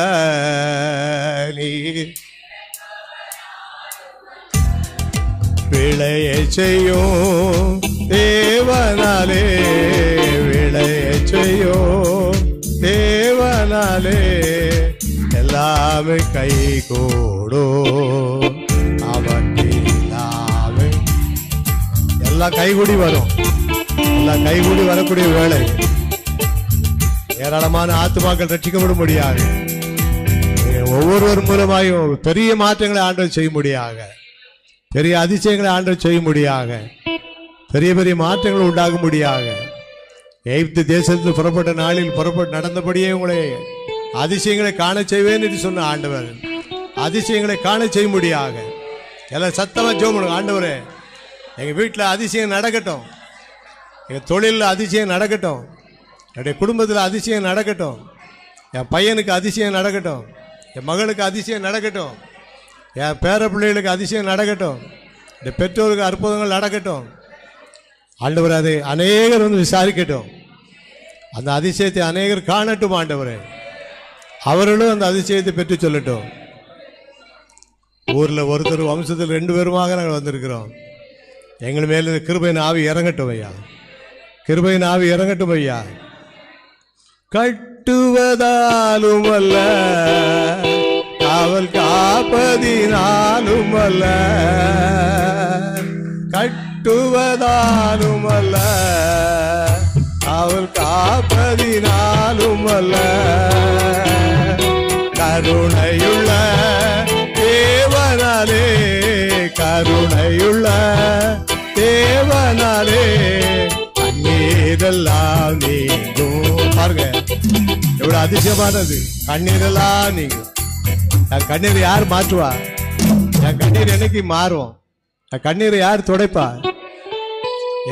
நீ விளைய செய்யும் தேவனாலே, விளைய செய்யும் தேவனாலே எல்லாமே கை கூடும். அவன் எல்லாமே எல்லாம் கைகூடி வரும். எல்லாம் கைகூடி வரக்கூடிய வேலை. ஏராளமான ஆத்துமாக்கள் ரட்சிக்கப்படும் முடியாது. ஒவ்வொருவர் மூலமாயும் பெரிய மாற்றங்களை ஆண்டவர் செய்ய முடியாக, பெரிய அதிசயங்களை ஆண்டவர் செய்ய முடியாக, பெரிய பெரிய மாற்றங்கள் உண்டாக முடியாக. எகிப்து தேசத்தில் புறப்பட்ட நாளில் புறப்பட்டு நடந்தபடியே உங்களை அதிசயங்களை காண செய்வேன் என்று சொன்ன ஆண்டவர் அதிசயங்களை காண செய்ய முடியாக. எல்லாம் சத்தமா ஜெபம், ஆண்டவரே எங்க வீட்டில் அதிசயம் நடக்கட்டும், எங்க தொழிலில் அதிசயம் நடக்கட்டும், என்னுடைய குடும்பத்தில் அதிசயம் நடக்கட்டும், என் பையனுக்கு அதிசயம் நடக்கட்டும், என் மகளுக்கு அதிசயம் நடக்கட்டும், என் பேர பிள்ளைகளுக்கு அதிசயம் நடக்கட்டும், என் பெற்றோருக்கு அற்புதங்கள் நடக்கட்டும். ஆண்டவர் அதை அநேகர் வந்து விசாரிக்கட்டும். அந்த அதிசயத்தை அநேகர் காணட்டும் ஆண்டவரே. அவர்களும் அந்த அதிசயத்தை பெற்று சொல்லட்டும். ஊரில் ஒருத்தர் வம்சத்தில் 2 பேருமாக நாங்கள் வந்திருக்கிறோம். எங்கள் மேல கிருபையின் ஆவி இறங்கட்டும் ஐயா, கிருபையின் ஆவி இறங்கட்டும் ஐயா. கட்டுவதாலும் அல்ல, காவல் காப்பதினாலும் அல்ல, கட்டுவதாலும் அல்ல, காவல் காப்பதினாலும் அல்ல, கருணையுள்ள தேவனாலே, கருணையுள்ள தேவனாலே கண்ணீரெல்லாம் நீங்கும். பாருங்க எவ்வளவு அதிசயமானது. கண்ணீரெல்லாம் நீங்கும். என் கண்ணீரை யார் மாற்றுவா? என் கண்ணீர் என்னைக்கு மாறும்? என் கண்ணீரை யார் துடைப்பா?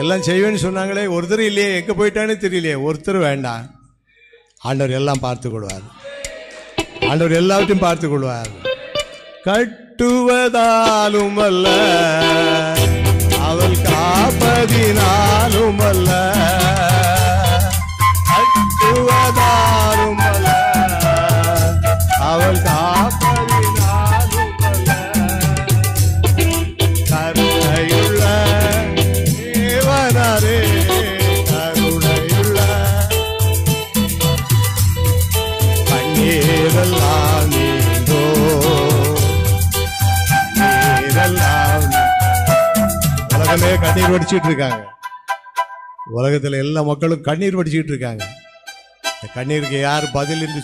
எல்லாம் செய்வேன்னு சொன்னாங்களே, ஒருத்தர் இல்லையே, எங்க போயிட்டானே தெரியலையே. ஒருத்தர் வேண்டாம், ஆண்டவர் எல்லாம் பார்த்து கொள்வார். ஆண்டவர் எல்லாவற்றையும் பார்த்து கொள்வார். கட்டுவதாலும் அல்ல, அவள் காப்பதினாலும் அல்ல, கட்டுவதாலும் அல்ல, அவள் காப்பதினாலும் அல்ல, கருணையுள்ள தேவனாரே, கருணையுள்ள கண்ணீரெல்லாம் நீங்கோ, நீரெல்லாம். உலகமே கண்ணீர் வடிச்சிட்டு இருக்காங்க. உலகத்துல எல்லா மக்களும் கண்ணீர் வடிச்சிட்டு இருக்காங்க. இந்த கண்ணீருக்கு யார் பதில் என்று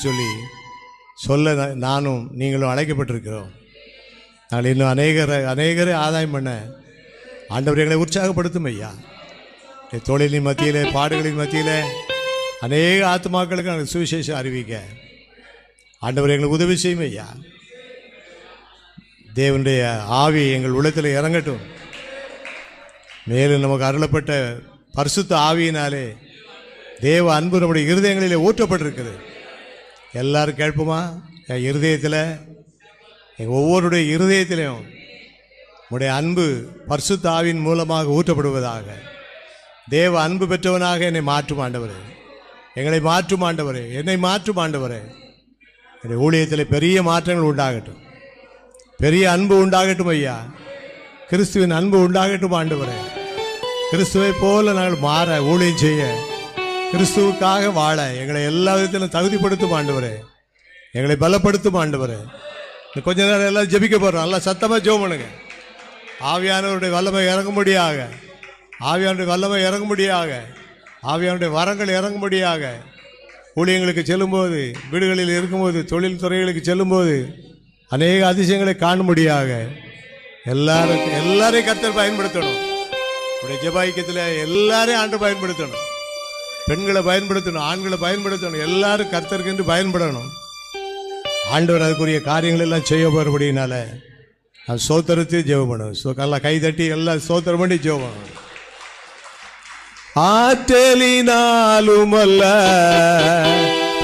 சொல்ல நானும் நீங்களும் அழைக்கப்பட்டிருக்கிறோம். நாங்கள் இன்னும் அநேகரை ஆதாயம் பண்ண ஆண்டவர் எங்களை உற்சாகப்படுத்தும் ஐயா. தொழிலின் மத்தியிலே, பாடுகளின் மத்தியிலே, அநேக ஆத்மாக்களுக்கு நாங்கள் சுவிசேஷம் அறிவிக்க ஆண்டவர் எங்களுக்கு உதவி செய்யும் ஐயா. தேவனுடைய ஆவி எங்கள் உள்ளத்தில் இறங்கட்டும். மேலும் நமக்கு அருளப்பட்ட பரிசுத்த ஆவியினாலே தேவ அன்பு நம்முடைய இருதயங்களிலே ஊற்றப்பட்டிருக்குது. எல்லாரும் கேட்போமா? என் இருதயத்தில், எங்கள் ஒவ்வொருடைய இருதயத்திலையும் உடைய அன்பு பரிசுத்த ஆவியின் மூலமாக ஊற்றப்படுவதாக. தேவ அன்பு பெற்றவனாக என்னை மாற்றும் ஆண்டவரே, எங்களை மாற்றும் ஆண்டவரே, என்னை மாற்றும் ஆண்டவரே. என்னுடைய ஊழியத்தில் பெரிய மாற்றங்கள் உண்டாகட்டும், பெரிய அன்பு உண்டாகட்டும் ஐயா. கிறிஸ்துவின் அன்பு உண்டாகட்டும் ஆண்டவரே. கிறிஸ்துவை போல நாங்கள் மாற, ஊழியம் செய்ய, கிறிஸ்துவுக்காக வாழ எங்களை எல்லா விதத்திலும் தகுதிப்படுத்தும் ஆண்டவரே. எங்களை பலப்படுத்தும் ஆண்டவரே. கொஞ்ச நேரம் எல்லாம் ஜெபிக்க போகிறோம். நல்லா சத்தமாக ஜெபம் பண்ணுங்க. ஆவியானவருடைய வல்லமை இறங்கும்படியாக, ஆவியானுடைய வல்லமை இறங்கும்படியாக, ஆவியானுடைய வரங்கள் இறங்கும்படியாக, ஊழியங்களுக்கு செல்லும்போது, வீடுகளில் இருக்கும்போது, தொழில் துறைகளுக்கு செல்லும்போது அநேக அதிசயங்களை காணும்படியாக எல்லாரையும் கர்த்தர் பயன்படுத்தணும். உடைய ஜெபாய்க்கத்தில் எல்லாரையும் ஆண்டு பயன்படுத்தணும். பெண்களை பயன்படுத்தணும், ஆண்களை பயன்படுத்தணும். எல்லாரும் கர்த்தருக்கு என்று பயன்படணும். ஆண்டவர் அதுக்குரிய காரியங்கள் எல்லாம் செய்ய போகிறபடினால அது சோத்திரத்தையும் ஜெபம் பண்ணணும். எல்லாம் கை தட்டி எல்லாம் சோத்திரம் பண்ணி ஜெபம் பண்ணணும். ஆற்றலினாலும் அல்ல,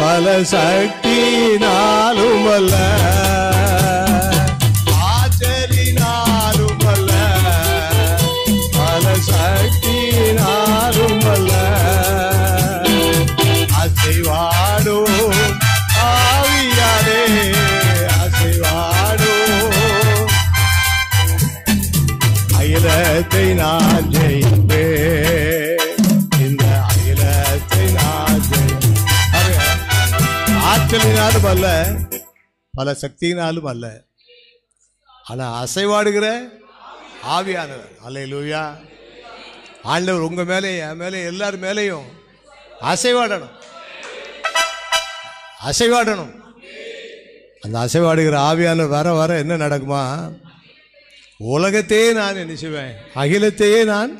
பல சக்தினாலும் அல்ல, ஆற்றலினாலும் அல்ல, பல சக்தினாலும் அல்ல, அசைவாடும் ஆவியாரே, அசைவாடும் அகிலத்தை நான் ஜெயிப்பேன். ஆற்றலினாலும் அல்ல, பல சக்தியினாலும் அல்ல, ஆனா அசைவாடுகிற ஆவியானவர். அல்லேலூயா. ஆண்டவர் உங்க மேலே, என் மேலே, எல்லார் மேலேயும் அசைவாடணும், அசைவாடணும். அந்த அசைவாடுகிற ஆவியானவர் வர வர என்ன நடக்குமா? உலகத்தையே நான் என்ன செய்வேன்? அகிலத்தையே நான்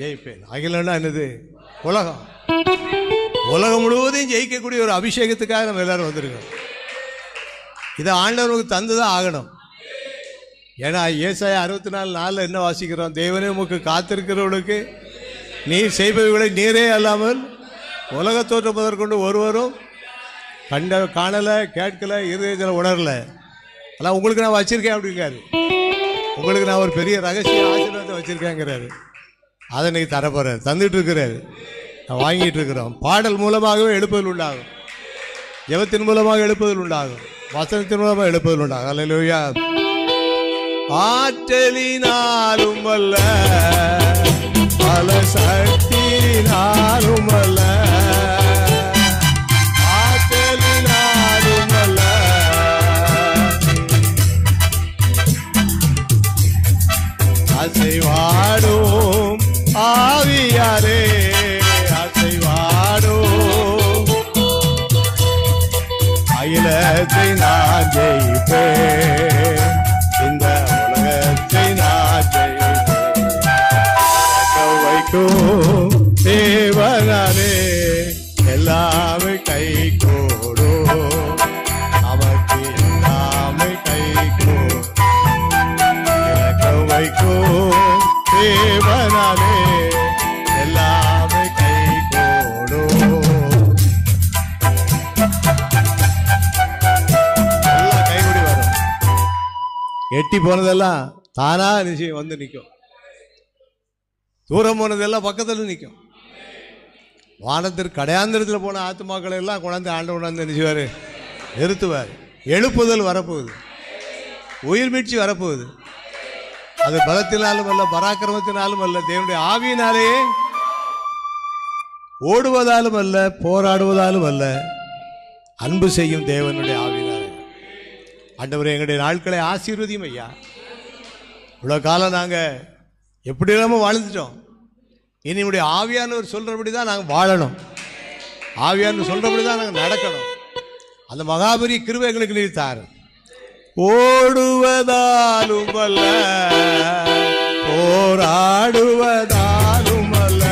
ஜெயிப்பேன். அகிலம்னா என்னது? உலகம். உலகம் முழுவதையும் ஜெயிக்கக்கூடிய ஒரு அபிஷேகத்துக்காக நம்ம எல்லாரும் வந்திருக்கோம். இதை ஆண்டவருக்கு தந்துதான் ஆகணும். ஏன்னா ஏசாயா 64:4 என்ன வாசிக்கிறோம்? தேவனே உமக்கு காத்திருக்கிறவர்களுக்கு நீர் செய்பவைகளை நீரே அல்லாமல் உலக தோற்றம் முதற்கொண்டு ஒருவரும் காணலை, கேட்கல, இருதயத்தில் உணரல. ஆனால் உங்களுக்கு நான் வச்சிருக்கேன் அப்படிங்கிறாரு. உங்களுக்கு நான் ஒரு பெரிய ரகசிய ஆசீர்வாதத்தை வச்சிருக்கேங்கிறாரு. அதை இன்னைக்கு தரப்போறாரு, தந்துட்டு இருக்கிறாரு, வாங்கிட்டு இருக்கிறோம். பாடல் மூலமாகவே எழுப்புதல் உண்டாகும், ஜெபத்தின் மூலமாக எழுப்புதல் உண்டாகும், வசனத்தின் மூலமாக எழுப்புதல் உண்டாகும். அல்லேலூயா. ஆற்றலினாலும் அல்ல, பல சக்தியினாலும் அல்ல, ஆற்றலினாலும் அல்ல, அசைவாடும் ஆவியாரே, அசைவாடும் அகிலத்தை நான் ஜெயிப்பேன், இந்த உலகத்தை நான் ஜெயிப்பேன். வைக்கும் தேவனாலே எல்லாமே கை கூடும், நமக்கு எல்லாமே கை கூடும். வைக்கும் தேவனாலே எல்லாமே கை கூடும். எல்லாம் கைகூடி வரும். எட்டி போனதெல்லாம் தானா நிச்சயம் வந்து நிற்கும். தூரம் போனதெல்லாம் பக்கத்தில் நிற்கும். வானத்திற்கு கடையாந்திரத்தில் போன ஆத்மாக்களை எல்லாம் கொண்டாந்து ஆண்டவர் கொண்டாந்து நினைச்சுவார், நிறுத்துவார். எழுப்புதல் வரப்போகுது, உயிர் மீட்சி வரப்போகுது. அது பலத்தினாலும் அல்ல, பராக்கிரமத்தினாலும் அல்ல, தேவனுடைய ஆவியினாலேயே, ஓடுவதாலும் அல்ல, போராடுவதாலும் அல்ல, அன்பு செய்யும் தேவனுடைய ஆவியினாலே. ஆண்டவரே, எங்களுடைய நாட்களை ஆசீர்வதியும் ஐயா. இவ்வளோ காலம் நாங்கள் எப்படி இல்லாமல் வாழ்ந்துட்டோம். இனி நம்முடைய ஆவியானவர் சொல்கிறபடி தான் நாங்கள் வாழணும், ஆவியானவர் சொல்கிறபடி தான் நாங்கள் நடக்கணும். அந்த மகாபெரிய கிருபை எங்களுக்கு நீர் தாரும். ஓடுவதாலும் அல்ல, போராடுவதாலும் அல்ல,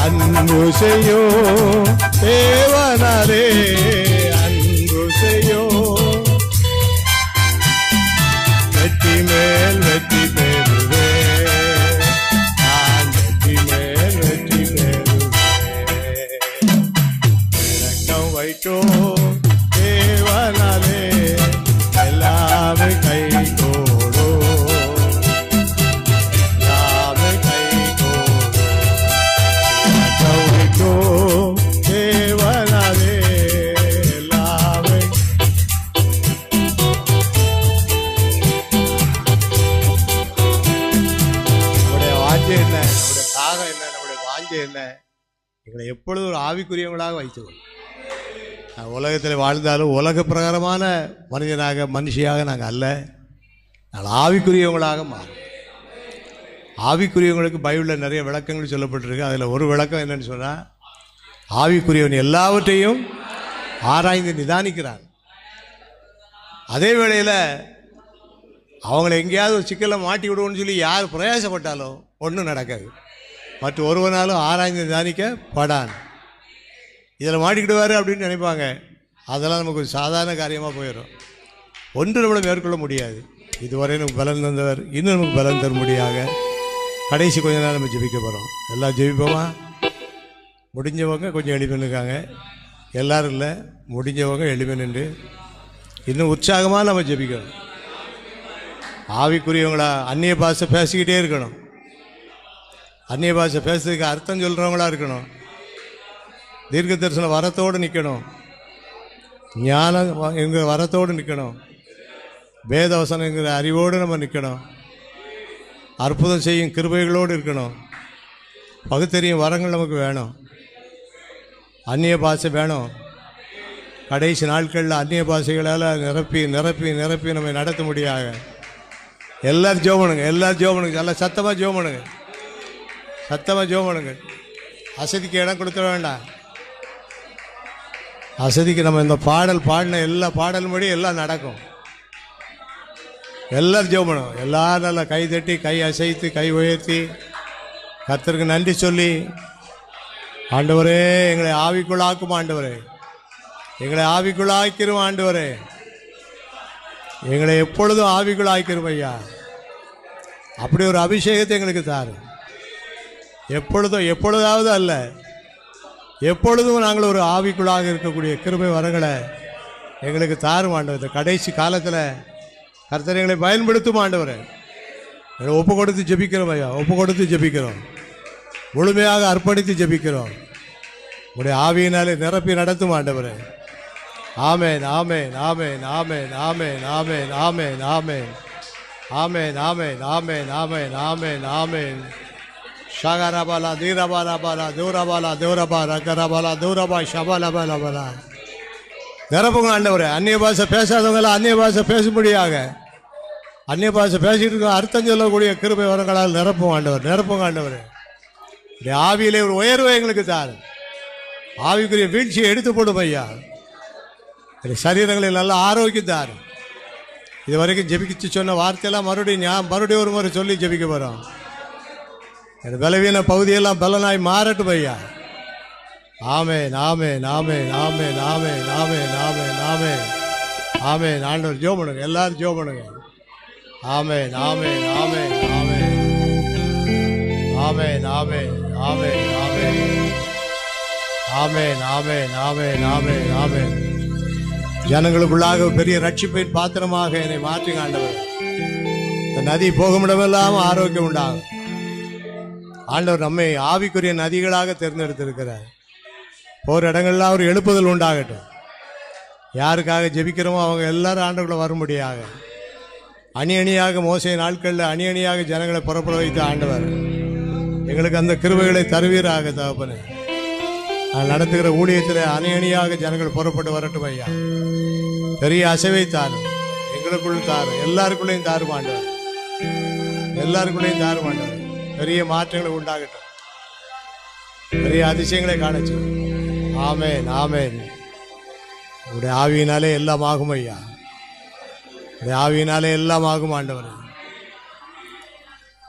அன்பு செய்யும் தேவனாலே அன்பு செய்யும் வெற்றி மேல் வெற்றி பெறுவே நான் வெற்றி மேல் வெற்றி பெறுவே இறக்கம் வைக்கும் தேவனாலே எல்லாமே கை கூடும் எல்லாமே கை கூடும் தேவனாலே எல்லாமே நம்முடைய வாஞ்சை என்ன, நம்முடைய தாகம் என்ன, நம்முடைய வாஞ்சை என்ன, எங்களை எப்பொழுதும் ஒரு ஆவிக்குரியவங்களாக வைத்துக்கொள். உலகத்தில் வாழ்ந்தாலும் உலக பிரகாரமான மனிதனாக மனுஷியாக நாங்கள் அல்ல, நாங்கள் ஆவிக்குரியவங்களாக மாறும். ஆவிக்குரியவங்களுக்கு பைபிளில் நிறைய விளக்கங்கள் சொல்லப்பட்டிருக்கு. அதில் ஒரு விளக்கம் என்னன்னு சொன்னால், ஆவிக்குரியவன் எல்லாவற்றையும் ஆராய்ந்து நிதானிக்கிறான். அதே வேளையில் அவங்கள எங்கேயாவது ஒரு சிக்கலை மாட்டி விடுவோன்னு சொல்லி யார் பிரயாசப்பட்டாலும் ஒன்றும் நடக்காது. மற்ற ஒருவனாலும் ஆராய்ந்து நிதானிக்க படான். இதில் மாட்டிக்கிடுவார் அப்படின்னு நினைப்பாங்க. அதெல்லாம் நமக்கு ஒரு சாதாரண காரியமாக போயிடும். ஒன்று நம்மளை மேற்கொள்ள முடியாது. இதுவரை நமக்கு பலன் தந்தவர் இன்னும் நமக்கு பலன் தரும்படியாக கடைசி கொஞ்ச நேரம் நம்ம ஜெபிக்க போகிறோம். எல்லாம் ஜெபிப்போமா? முடிஞ்சவங்க கொஞ்சம் எளிமை நிற்காங்க, எல்லோரும் இல்லை, முடிஞ்சவங்க எளிமை நின்று இன்னும் உற்சாகமாக நம்ம ஜெபிக்கணும். ஆவிக்குரியவங்களா அந்நிய பாஷை பேசிக்கிட்டே இருக்கணும். அந்நிய பாஷை பேசுறதுக்கு அர்த்தம் சொல்கிறவங்களா இருக்கணும். தீர்க்க தரிசன வரத்தோடு நிற்கணும். ஞானம் என்கிற வரத்தோடு நிற்கணும். வேதவசனம் என்கிற அறிவோடு நம்ம நிற்கணும். அற்புதம் செய்யும் கிருபைகளோடு இருக்கணும். பகுத்தறியும் வரங்கள் நமக்கு வேணும். அந்நிய பாஷை வேணும். கடைசி நாட்களில் அந்நிய பாஷைகளால் நிரப்பி நிரப்பி நிரப்பி நம்ம நடத்த முடியாது. எல்லோரும் ஜெபம் எல்லோரும் ஜெபம் நல்லா சத்தமாக ஜெபம் சத்தமாக ஜெபம் அசதிக்கு இடம் கொடுத்துட வேண்டாம். அசதிக்கு நம்ம இந்த பாடல் பாடின எல்லா பாடலும் படி எல்லாம் நடக்கும். எல்லோரும் ஜெபம் பண்ணுவோம். எல்லோரும் நல்லா கை தட்டி கை அசைத்து கை உயர்த்தி கர்த்தருக்கு நன்றி சொல்லி, ஆண்டவரே எங்களை ஆவிக்குள்ளாக்கும், ஆண்டவரே எங்களை ஆவிக்குள்ளாக்கிறோம், ஆண்டவரே எங்களை எப்பொழுதும் ஆவிக்குள்ளாக்கிறோம் ஐயா. அப்படி ஒரு அபிஷேகத்தை எங்களுக்கு தாரு. எப்பொழுதும் எப்பொழுதாவது அல்ல, எப்பொழுதும் நாங்கள் ஒரு ஆவிக்குள்ளாக இருக்கக்கூடிய கிருபை வரங்களை எங்களுக்கு தாரும் ஆண்டவர். இந்த கடைசி காலத்தில் கர்த்தர் எங்களை பயன்படுத்தும் ஆண்டவரே. எங்களை ஒப்பு கொடுத்து ஜெபிக்கிறோம் ஐயா, ஒப்பு கொடுத்து ஜெபிக்கிறோம், முழுமையாக அர்ப்பணித்து ஜெபிக்கிறோம். உடைய ஆவியினாலே நிரப்பி நடத்தும் ஆண்டவரே. ஆமென் ஆமென் ஆமென் ஆமென் ஆமென் ஆமென் ஆமென் ஆமென் ஆமென் ஆமென் ஆமென் ஆமென் ஆமென் ஆமென் ஷகரபாலா தீரபாலபாலா தூரபாலா தூரபாலா கரபாலா தூரபா ஷபாலபாலபாலா நிரப்புங்க ஆண்டவரே. அந்நிய பாஷை பேசாதவங்களாம் அந்நிய பாஷை பேசும்படியாக, அந்நிய பாஷை பேசிட்டு இருக்க அர்த்தம் சொல்லக்கூடிய கிருபை வரங்களால் நிரப்பும் ஆண்டவர், நிரப்புங்க ஆண்டவரே. ஆவியிலே ஒரு உயர்வை எங்களுக்கு தாரு. ஆவிக்குரிய வீழ்ச்சியை எடுத்து போடும் ஐயா. சரீரங்களில் நல்ல ஆரோக்கியம் தாரு. இது வரைக்கும் ஜெபிச்சு சொன்ன வார்த்தையெல்லாம் மறுபடியும் ஒரு முறை சொல்லி ஜெபிக்க போகிறோம். என் பலவீன பகுதியெல்லாம் பலனாய் மாறட்டும் ஐயா. ஆமென் ஆமென் ஆமென் ஆமென் ஆமென் ஆமென் ஆமென் ஆமென் ஆமென். ஆண்டவர் ஜெபம் பண்ணுங்க, எல்லாரும் ஜெபம் பண்ணுங்க. ஆமென் ஆமென் ஆமென் ஆமென் ஆமென் ஆமென் ஆமென் ஆமென் ஆமென் ஆமென் ஆமென் ஆமென் ஆமென். ஜனங்களுக்குள்ளாக பெரிய ரட்சிப்பின் பாத்திரமாக என்னை மாற்றுங்க ஆண்டவர். இந்த நதி போகும் இடமெல்லாம் ஆரோக்கியம் உண்டாகும். ஆண்டவர் நம்மை ஆவிக்குரிய நதிகளாக தேர்ந்தெடுத்திருக்கிறார். போகிற இடங்கள்லாம் ஒரு எழுப்புதல் உண்டாகட்டும். யாருக்காக ஜெபிக்கிறோமோ அவங்க எல்லாரும் ஆண்டவர்களை வரும்படியாக அணி அணியாக மோசே நாட்களில் அணி அணியாக ஜனங்களை புறப்பட வைத்த ஆண்டவர் எங்களுக்கு அந்த கிருபைகளை தருவீராக தகப்பனே. நான் நடத்துகிற ஊழியத்தில் அணி அணியாக ஜனங்கள் புறப்பட்டு வரட்டும் ஐயா. பெரிய அசைவை தாரும், எங்களுக்குள் தாரும், எல்லாருக்குள்ளேயும் தாரும் ஆண்டவர், எல்லாருக்குள்ளேயும் தாரும் ஆண்டவர். பெரிய மாற்றங்களை உண்டாகட்டும், பெரிய அதிசயங்களை காணச்சு. ஆமென் ஆமென். உடைய ஆவியினாலே எல்லாம் ஆகும் ஐயா, உடைய ஆவியினாலே எல்லாம் ஆகும் ஆண்டவர்.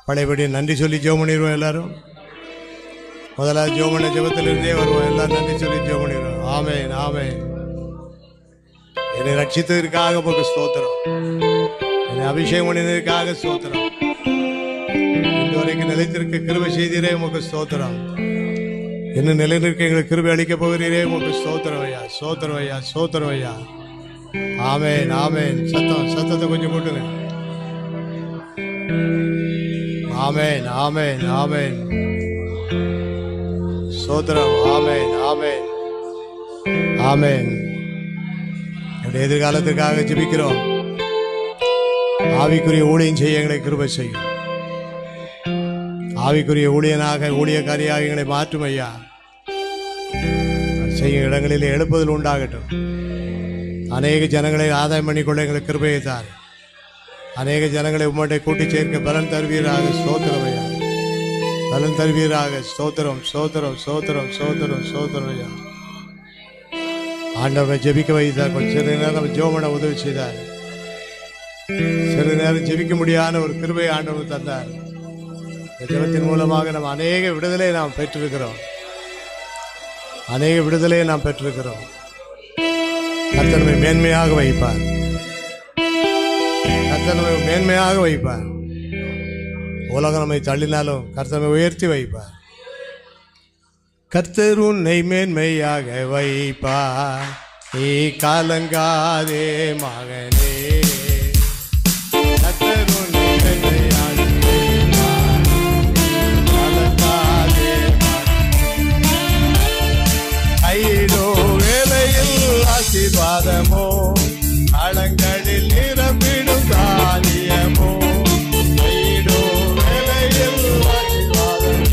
பழையபடி நன்றி சொல்லி ஜெபம் பண்ணிடுவோம் எல்லாரும். முதலாவது ஜோமன ஜபத்திலிருந்தே வருவோம். எல்லாம் நன்றி சொல்லி ஜோம் பண்ணிடுவோம். ஆமென் ஆமென். என்னை ரட்சித்ததற்காக உமக்கு ஸ்தோத்திரம். என்னை அபிஷேகம் பண்ணினதற்காக ஸ்தோத்திரம். இதுவரைக்கும் நிலைத்திருக்க கிருபை செய்தீரே உமக்கு ஸ்தோத்திரம். இன்னும் நிலைநிற்க எங்களுக்கு கிருபை அளிக்க போகிறீரே உமக்கு ஸ்தோத்திரம் ஐயா, ஸ்தோத்திரம் ஐயா, ஸ்தோத்திரம் ஐயா. ஆமென் ஆமென். சத்தத்தை கொஞ்சம் கூட்டுங்க. ஆமென் ஆமென் ஆமென். ஸ்தோத்திரம். ஆமென் ஆமென் ஆமென். என்னுடைய எதிர்காலத்துக்காக ஜெபிக்கிறோம். ஆவிக்குரிய ஊழியம் செய்ய எங்களை கிருபை செய்யும். ஆவிக்குரிய ஊழியக்காரியாக எங்களை மாற்றும் ஐயா. செய்யும் இடங்களில் எழுப்புதல் உண்டாகட்டும். அநேக ஜனங்களை ஆதாயம் பண்ணிக்கொள்ள எங்களுக்கு கிருபையை தார். அநேக ஜனங்களை உம்மட்டை கூட்டி சேர்க்க பலன் தருவீராக. ஸ்தோத்திரம் ஐயா, பலன் தருவீராக. ஸ்தோத்திரம் ஸ்தோத்திரம் ஸ்தோத்திரம் ஸ்தோத்திரம் ஸ்தோத்திரம் ஐயா. ஆண்டவரை ஜெபிக்க வைத்தார். கொஞ்சம் சிறு நேரம் ஜோமனை உதவி செய்தார். சிறு நேரம் ஜெபிக்க முடியாத ஒரு கிருபை ஆண்டவர் தந்தார். இந்த ஜெபத்தின் மூலமாக நம்ம அநேக விடுதலையை நாம் பெற்றிருக்கிறோம். அநேக விடுதலையை நாம் பெற்றிருக்கிறோம். கர்த்தர் நம்மை மேன்மையாக வைப்பார். கர்த்தர் நம்மை மேன்மையாக வைப்பார். உலகம் நம்மை தள்ளினாலும் கர்த்தர் நம்மை உயர்த்தி வைப்பார். கர்த்தர் உன்னை மேன்மையாக வைப்பார். நீ கலங்காதே மகனே. கர்த்தர் உன்னை மேன்மையாக வைப்பார். கலங்காதே. கையிலோ வேலையில் ஆசீர்வாதமோ, களங்களில் நிரம்பிடும் தானியமோ. கையிலோ வேலையில் ஆசீர்வாதம்,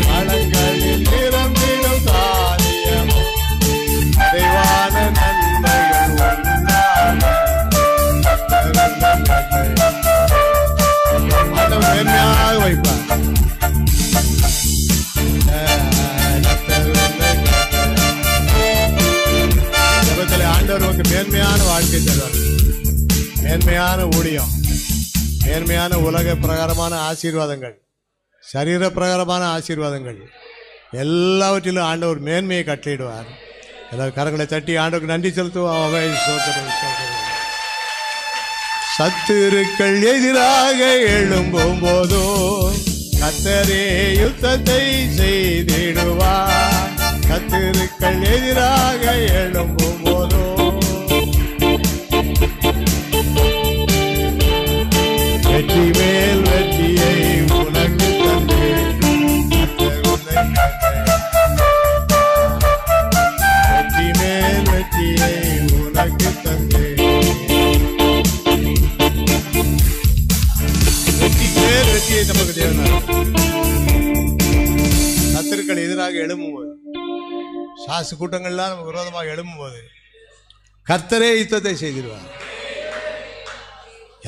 களங்களில் நிரம்பிடும் தானியமோ. நிறைவான நன்மைகள் மேன்மையாக வைப்பார். ஆண்டவர் நமக்கு மேன்மையான வாழ்க்கை தருவார். மேன்மையான ஊழியம், மேன்மையான உலக பிரகாரமான ஆசீர்வாதங்கள், சரீர பிரகாரமான ஆசீர்வாதங்கள் எல்லாவற்றிலும் ஆண்டவர் மேன்மையை கட்டளையிடுவார். எல்லாரும் கரங்களை தட்டி ஆண்டவருக்கு நன்றி செலுத்துவோம். சத்துருக்கள் எதிராக எழும்பும் போதோ கர்த்தரே யுத்தத்தை செய்திடுவார். சத்துருக்கள் எதிராக எழும்பும் போதோ வெற்றி மேல் வெற்றியை உனக்கு தந்தே. வெற்றி மேல் வெற்றியை உனக்கு தந்தே. வெற்றி மேல் வெற்றியை நமக்கு தேவனார். சத்துருக்கள் எதிராக எழும்பும்போது, சாசு கூட்டங்கள்லாம் நமக்கு விரோதமாக எழும்பும்போது கர்த்தரே யுத்தத்தை செய்திருவார்.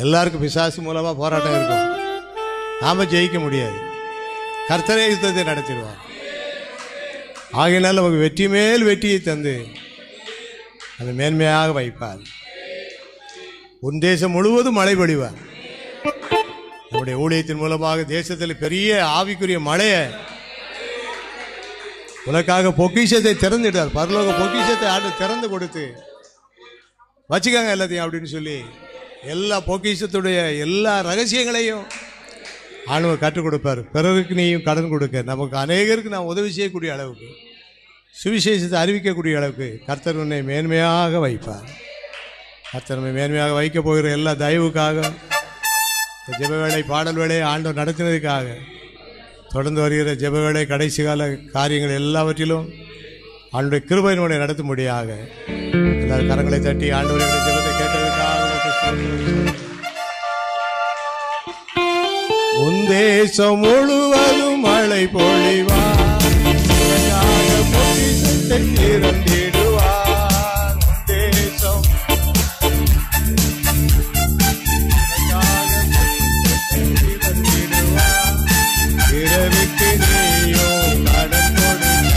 எல்லாருக்கும் பிசாசு மூலமா போராட்டம் இருக்கும். நாம ஜெயிக்க முடியாது. கர்த்தரே யுத்தத்தை நடத்திடுவார். ஆகையினால் நமக்கு வெற்றி மேல் வெற்றியை தந்து அதை மேன்மையாக வைப்பார். உன் தேசம் முழுவதும் மழை பொழிவார். நம்முடைய ஊழியத்தின் மூலமாக தேசத்தில் பெரிய ஆவிக்குரிய மழையை, உனக்காக பொக்கிஷத்தை திறந்துட்டார். பரலோக பொக்கிஷத்தை ஆண்டு திறந்து கொடுத்து வச்சுக்காங்க எல்லாத்தையும் அப்படின்னு சொல்லி எல்லா பொக்கிஷத்துடைய எல்லா ரகசியங்களையும் ஆண்டவர் கற்றுக் கொடுப்பார். பிறருக்கு நீயும் கடன் கொடுக்க, நமக்கு அநேகருக்கு நாம் உதவி செய்யக்கூடிய அளவுக்கு, சுவிசேஷத்தை அறிவிக்கக்கூடிய அளவுக்கு கர்த்தர் உன்னை மேன்மையாக வைப்பார். கர்த்தர் நம்மை மேன்மையாக வைக்க போகிற எல்லா தயவுக்காக, ஜெப வேளை பாடல் வேளை ஆண்டவர் நடத்தினதுக்காக, தொடர்ந்து வருகிற ஜெப வேளை கடைசி கால காரியங்கள் எல்லாவற்றிலும் ஆண்டவருடைய கிருபையினுடைய நடத்தும்படியாக எல்லாரும் கரங்களை தட்டி ஆண்டவருடைய ஜெபத்தை கேட்டதற்காக உன் தேசம் முழுவதும் மழை பொழிவார். பொக்கிஷத்தை திறந்திடுவார். உன் தேசம் பிறருக்கு நீயோ கடன் கொடுக்க,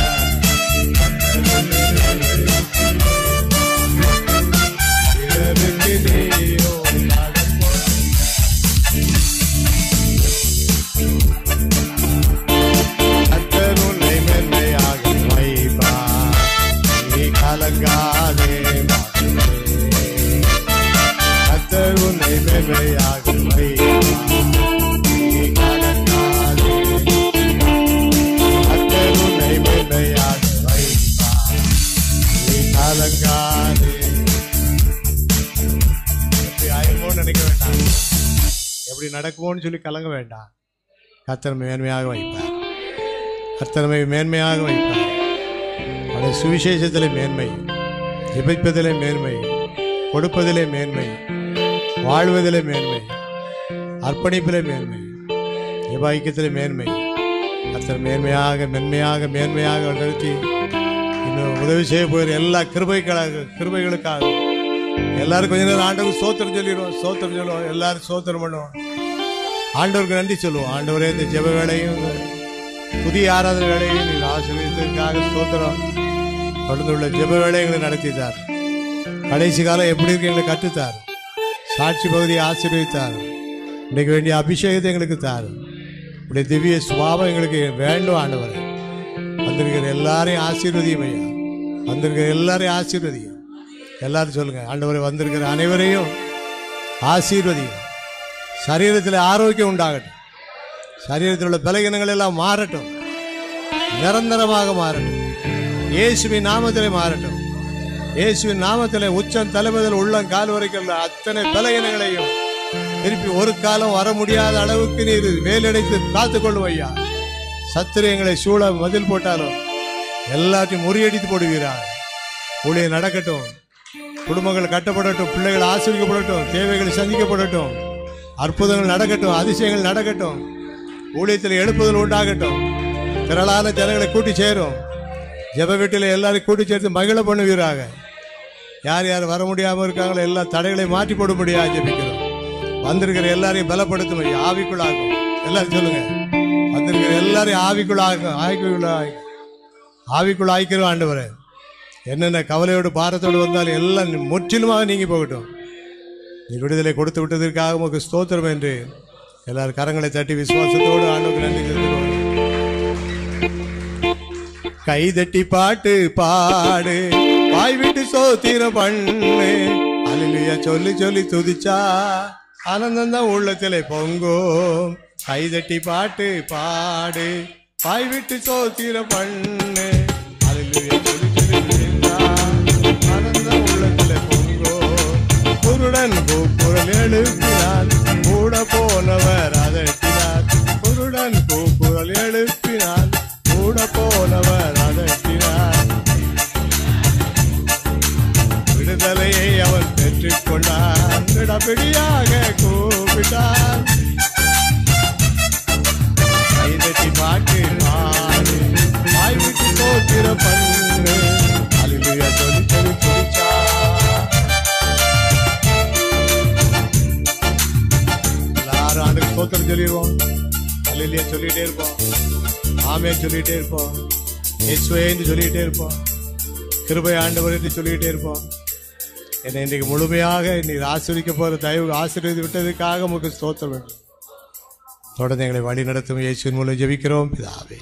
பிறருக்கு நீயோ கடன் கொடுக்க. கர்த்தர் நடக்குமோன்னு சொல்லி கலங்க வேண்டாம். கர்த்தர் மேன்மையாக வைப்பார். கர்த்தர் மேன்மையாக வைப்பார். அவருடைய சுவிசேஷத்திலே மேன்மை, ஜெபிப்பதிலே மேன்மை, கொடுப்பதிலே மேன்மை, வாழ்வதிலே மேன்மை, அர்ப்பணிப்பிலே மேன்மை, ஜெபாய்க்கத்திலே மேன்மை. கர்த்தர் மேன்மையாக மென்மையாக மேன்மையாக நிறுத்தி இன்னும் உதவி செய்ய போகிற எல்லா கிருபைகளுக்காக எல்லாரும் கொஞ்ச நேரம் ஆண்டவருக்கு சோத்திரம் சொல்லுவோம். எல்லாரும் சோத்திரம் பண்ணுவோம். ஆண்டவருக்கு நன்றி சொல்லுவோம். ஆண்டவரே, இந்த ஜெப வேளையும் புதிய ஆராதனை வேளையும் நீங்கள் ஆசீர்வதித்ததற்காக சோத்திரம். தொடர்ந்து உள்ள ஜெப வேளைகளை நடத்தித்தார். கடைசி காலம் எப்படி இருக்கு எங்களுக்கு கற்றுத்தார். சாட்சி பகுதியை ஆசீர்வதித்தார். இன்னைக்கு வேண்டிய அபிஷேகத்தை எங்களுக்கு தார். இப்படி திவ்ய சுபாவம் எங்களுக்கு வேண்டும். ஆண்டவரை வந்திருக்கிற எல்லாரையும் ஆசீர்வதியும் ஐயா. வந்திருக்கிற எல்லாரையும் ஆசீர்வதியும். எல்லாரும் சொல்லுங்க, ஆண்டவரை வந்திருக்கிற அனைவரையும் ஆசீர்வதியும். சரீரத்தில் ஆரோக்கியம் உண்டாகட்டும். சரீரத்தில் உள்ள பலகீனங்கள் எல்லாம் மாறட்டும், நிரந்தரமாக மாறட்டும். இயேசுவின் நாமத்திலே மாறட்டும். இயேசுவின் நாமத்திலே உச்சம் தலைமுதல் உள்ளம் கால் வரைக்கும் அத்தனை பலகீனங்களையும் திருப்பி ஒரு காலம் வர முடியாத அளவுக்கு நீர் வேலடைத்து காத்துக்கொள்ளும் ஐயா. சத்திரியங்களை சூழ மதில் போட்டாலும் எல்லாத்தையும் முறியடித்து போடுகிறார். ஊழியம் நடக்கட்டும், குடும்பங்கள் கட்டப்படட்டும், பிள்ளைகள் ஆசீர்வதிக்கப்படட்டும், தேவைகள் சந்திக்கப்படட்டும், அற்புதங்கள் நடக்கட்டும், அதிசயங்கள் நடக்கட்டும், ஊழியத்தில் எழுப்புதல் உண்டாகட்டும். திரளான ஜனங்களை கூட்டி சேரும். ஜெப வீட்டில் எல்லாரையும் கூட்டி சேர்த்து மகிழ பண்ணுவீராக. யார் யார் வர முடியாமல் இருக்காங்களோ எல்லா தடைகளையும் மாற்றி போடும்படியாக ஜெபிக்கிறோம். வந்திருக்கிற எல்லாரையும் பலப்படுத்தும் ஐயா. ஆவிக்குள்ளாகும். எல்லாரும் சொல்லுங்க, வந்திருக்கிற எல்லாரையும் ஆவிக்குள்ள ஆய்க்கிறோம். ஆண்டவரே, என்னென்ன கவலையோடு பாரத்தோடு வந்தாலும் எல்லாம் முற்றிலுமாக நீங்கி போகட்டும். நீ விடுதலை கொடுத்து விட்டதற்காக உமக்கு ஸ்தோத்திரம் என்று எல்லாரும் கரங்களை தட்டி விசுவாசத்தோடு ஆண்டவருக்கு நன்றி செலுத்துகிறோம். கைதட்டி பாட்டு பாடு, வாய் விட்டு சோத்திரம் பண்ணு, அல்லேலூயா சொல்லி சொல்லி துதிச்சா ஆனந்தம் தான் உள்ளத்திலே பொங்கும். கைதட்டி பாட்டு பாடு, வாய் விட்டு சோத்திரம் பண்ணு, அல்லேலூயா சொல்லி சொல்லி துதிச்சா ஆனந்தம் உள்ளத்திலே பொங்கும். குருடன் கூக்குரல் எழுப்பினார், கூட போனவர் அதட்டினார். குருடன் கூக்குரல் எழுப்பினார், கூட போனவர் அதட்டினார். விடுதலையை அவன் பெற்றுக் கொண்டான், விடப்பிடியாக கூப்பிட்டான். கைதட்டி பாட்டு பாடு, வாய் விட்டு சோத்திரம் பண்ணு, அல்லேலூயா சொல்லி சொல்லி துதிச்சான். எல்லாரும் ஆண்டுக்கு சோத்திரம் சொல்லிடுவோம். அல்லேலூயா சொல்லிட்டே இருப்போம். ஆமே சொல்லிட்டே இருப்போம். இயேசுவே என்று சொல்லிட்டே இருப்போம். கிருபை ஆண்டவர் என்று சொல்லிட்டே இருப்போம். என்னை இன்றைக்கு முழுமையாக நீர் ஆசீர்வதிக்க போகிற தயவு ஆசீர்வதி விட்டதுக்காக உங்களுக்கு ஸ்தோத்திரம் வேண்டும். தொடர்ந்து எங்களை வழி நடத்தும் இயேசுவின் மூலம் ஜெபிக்கிறோம் பிதாவே.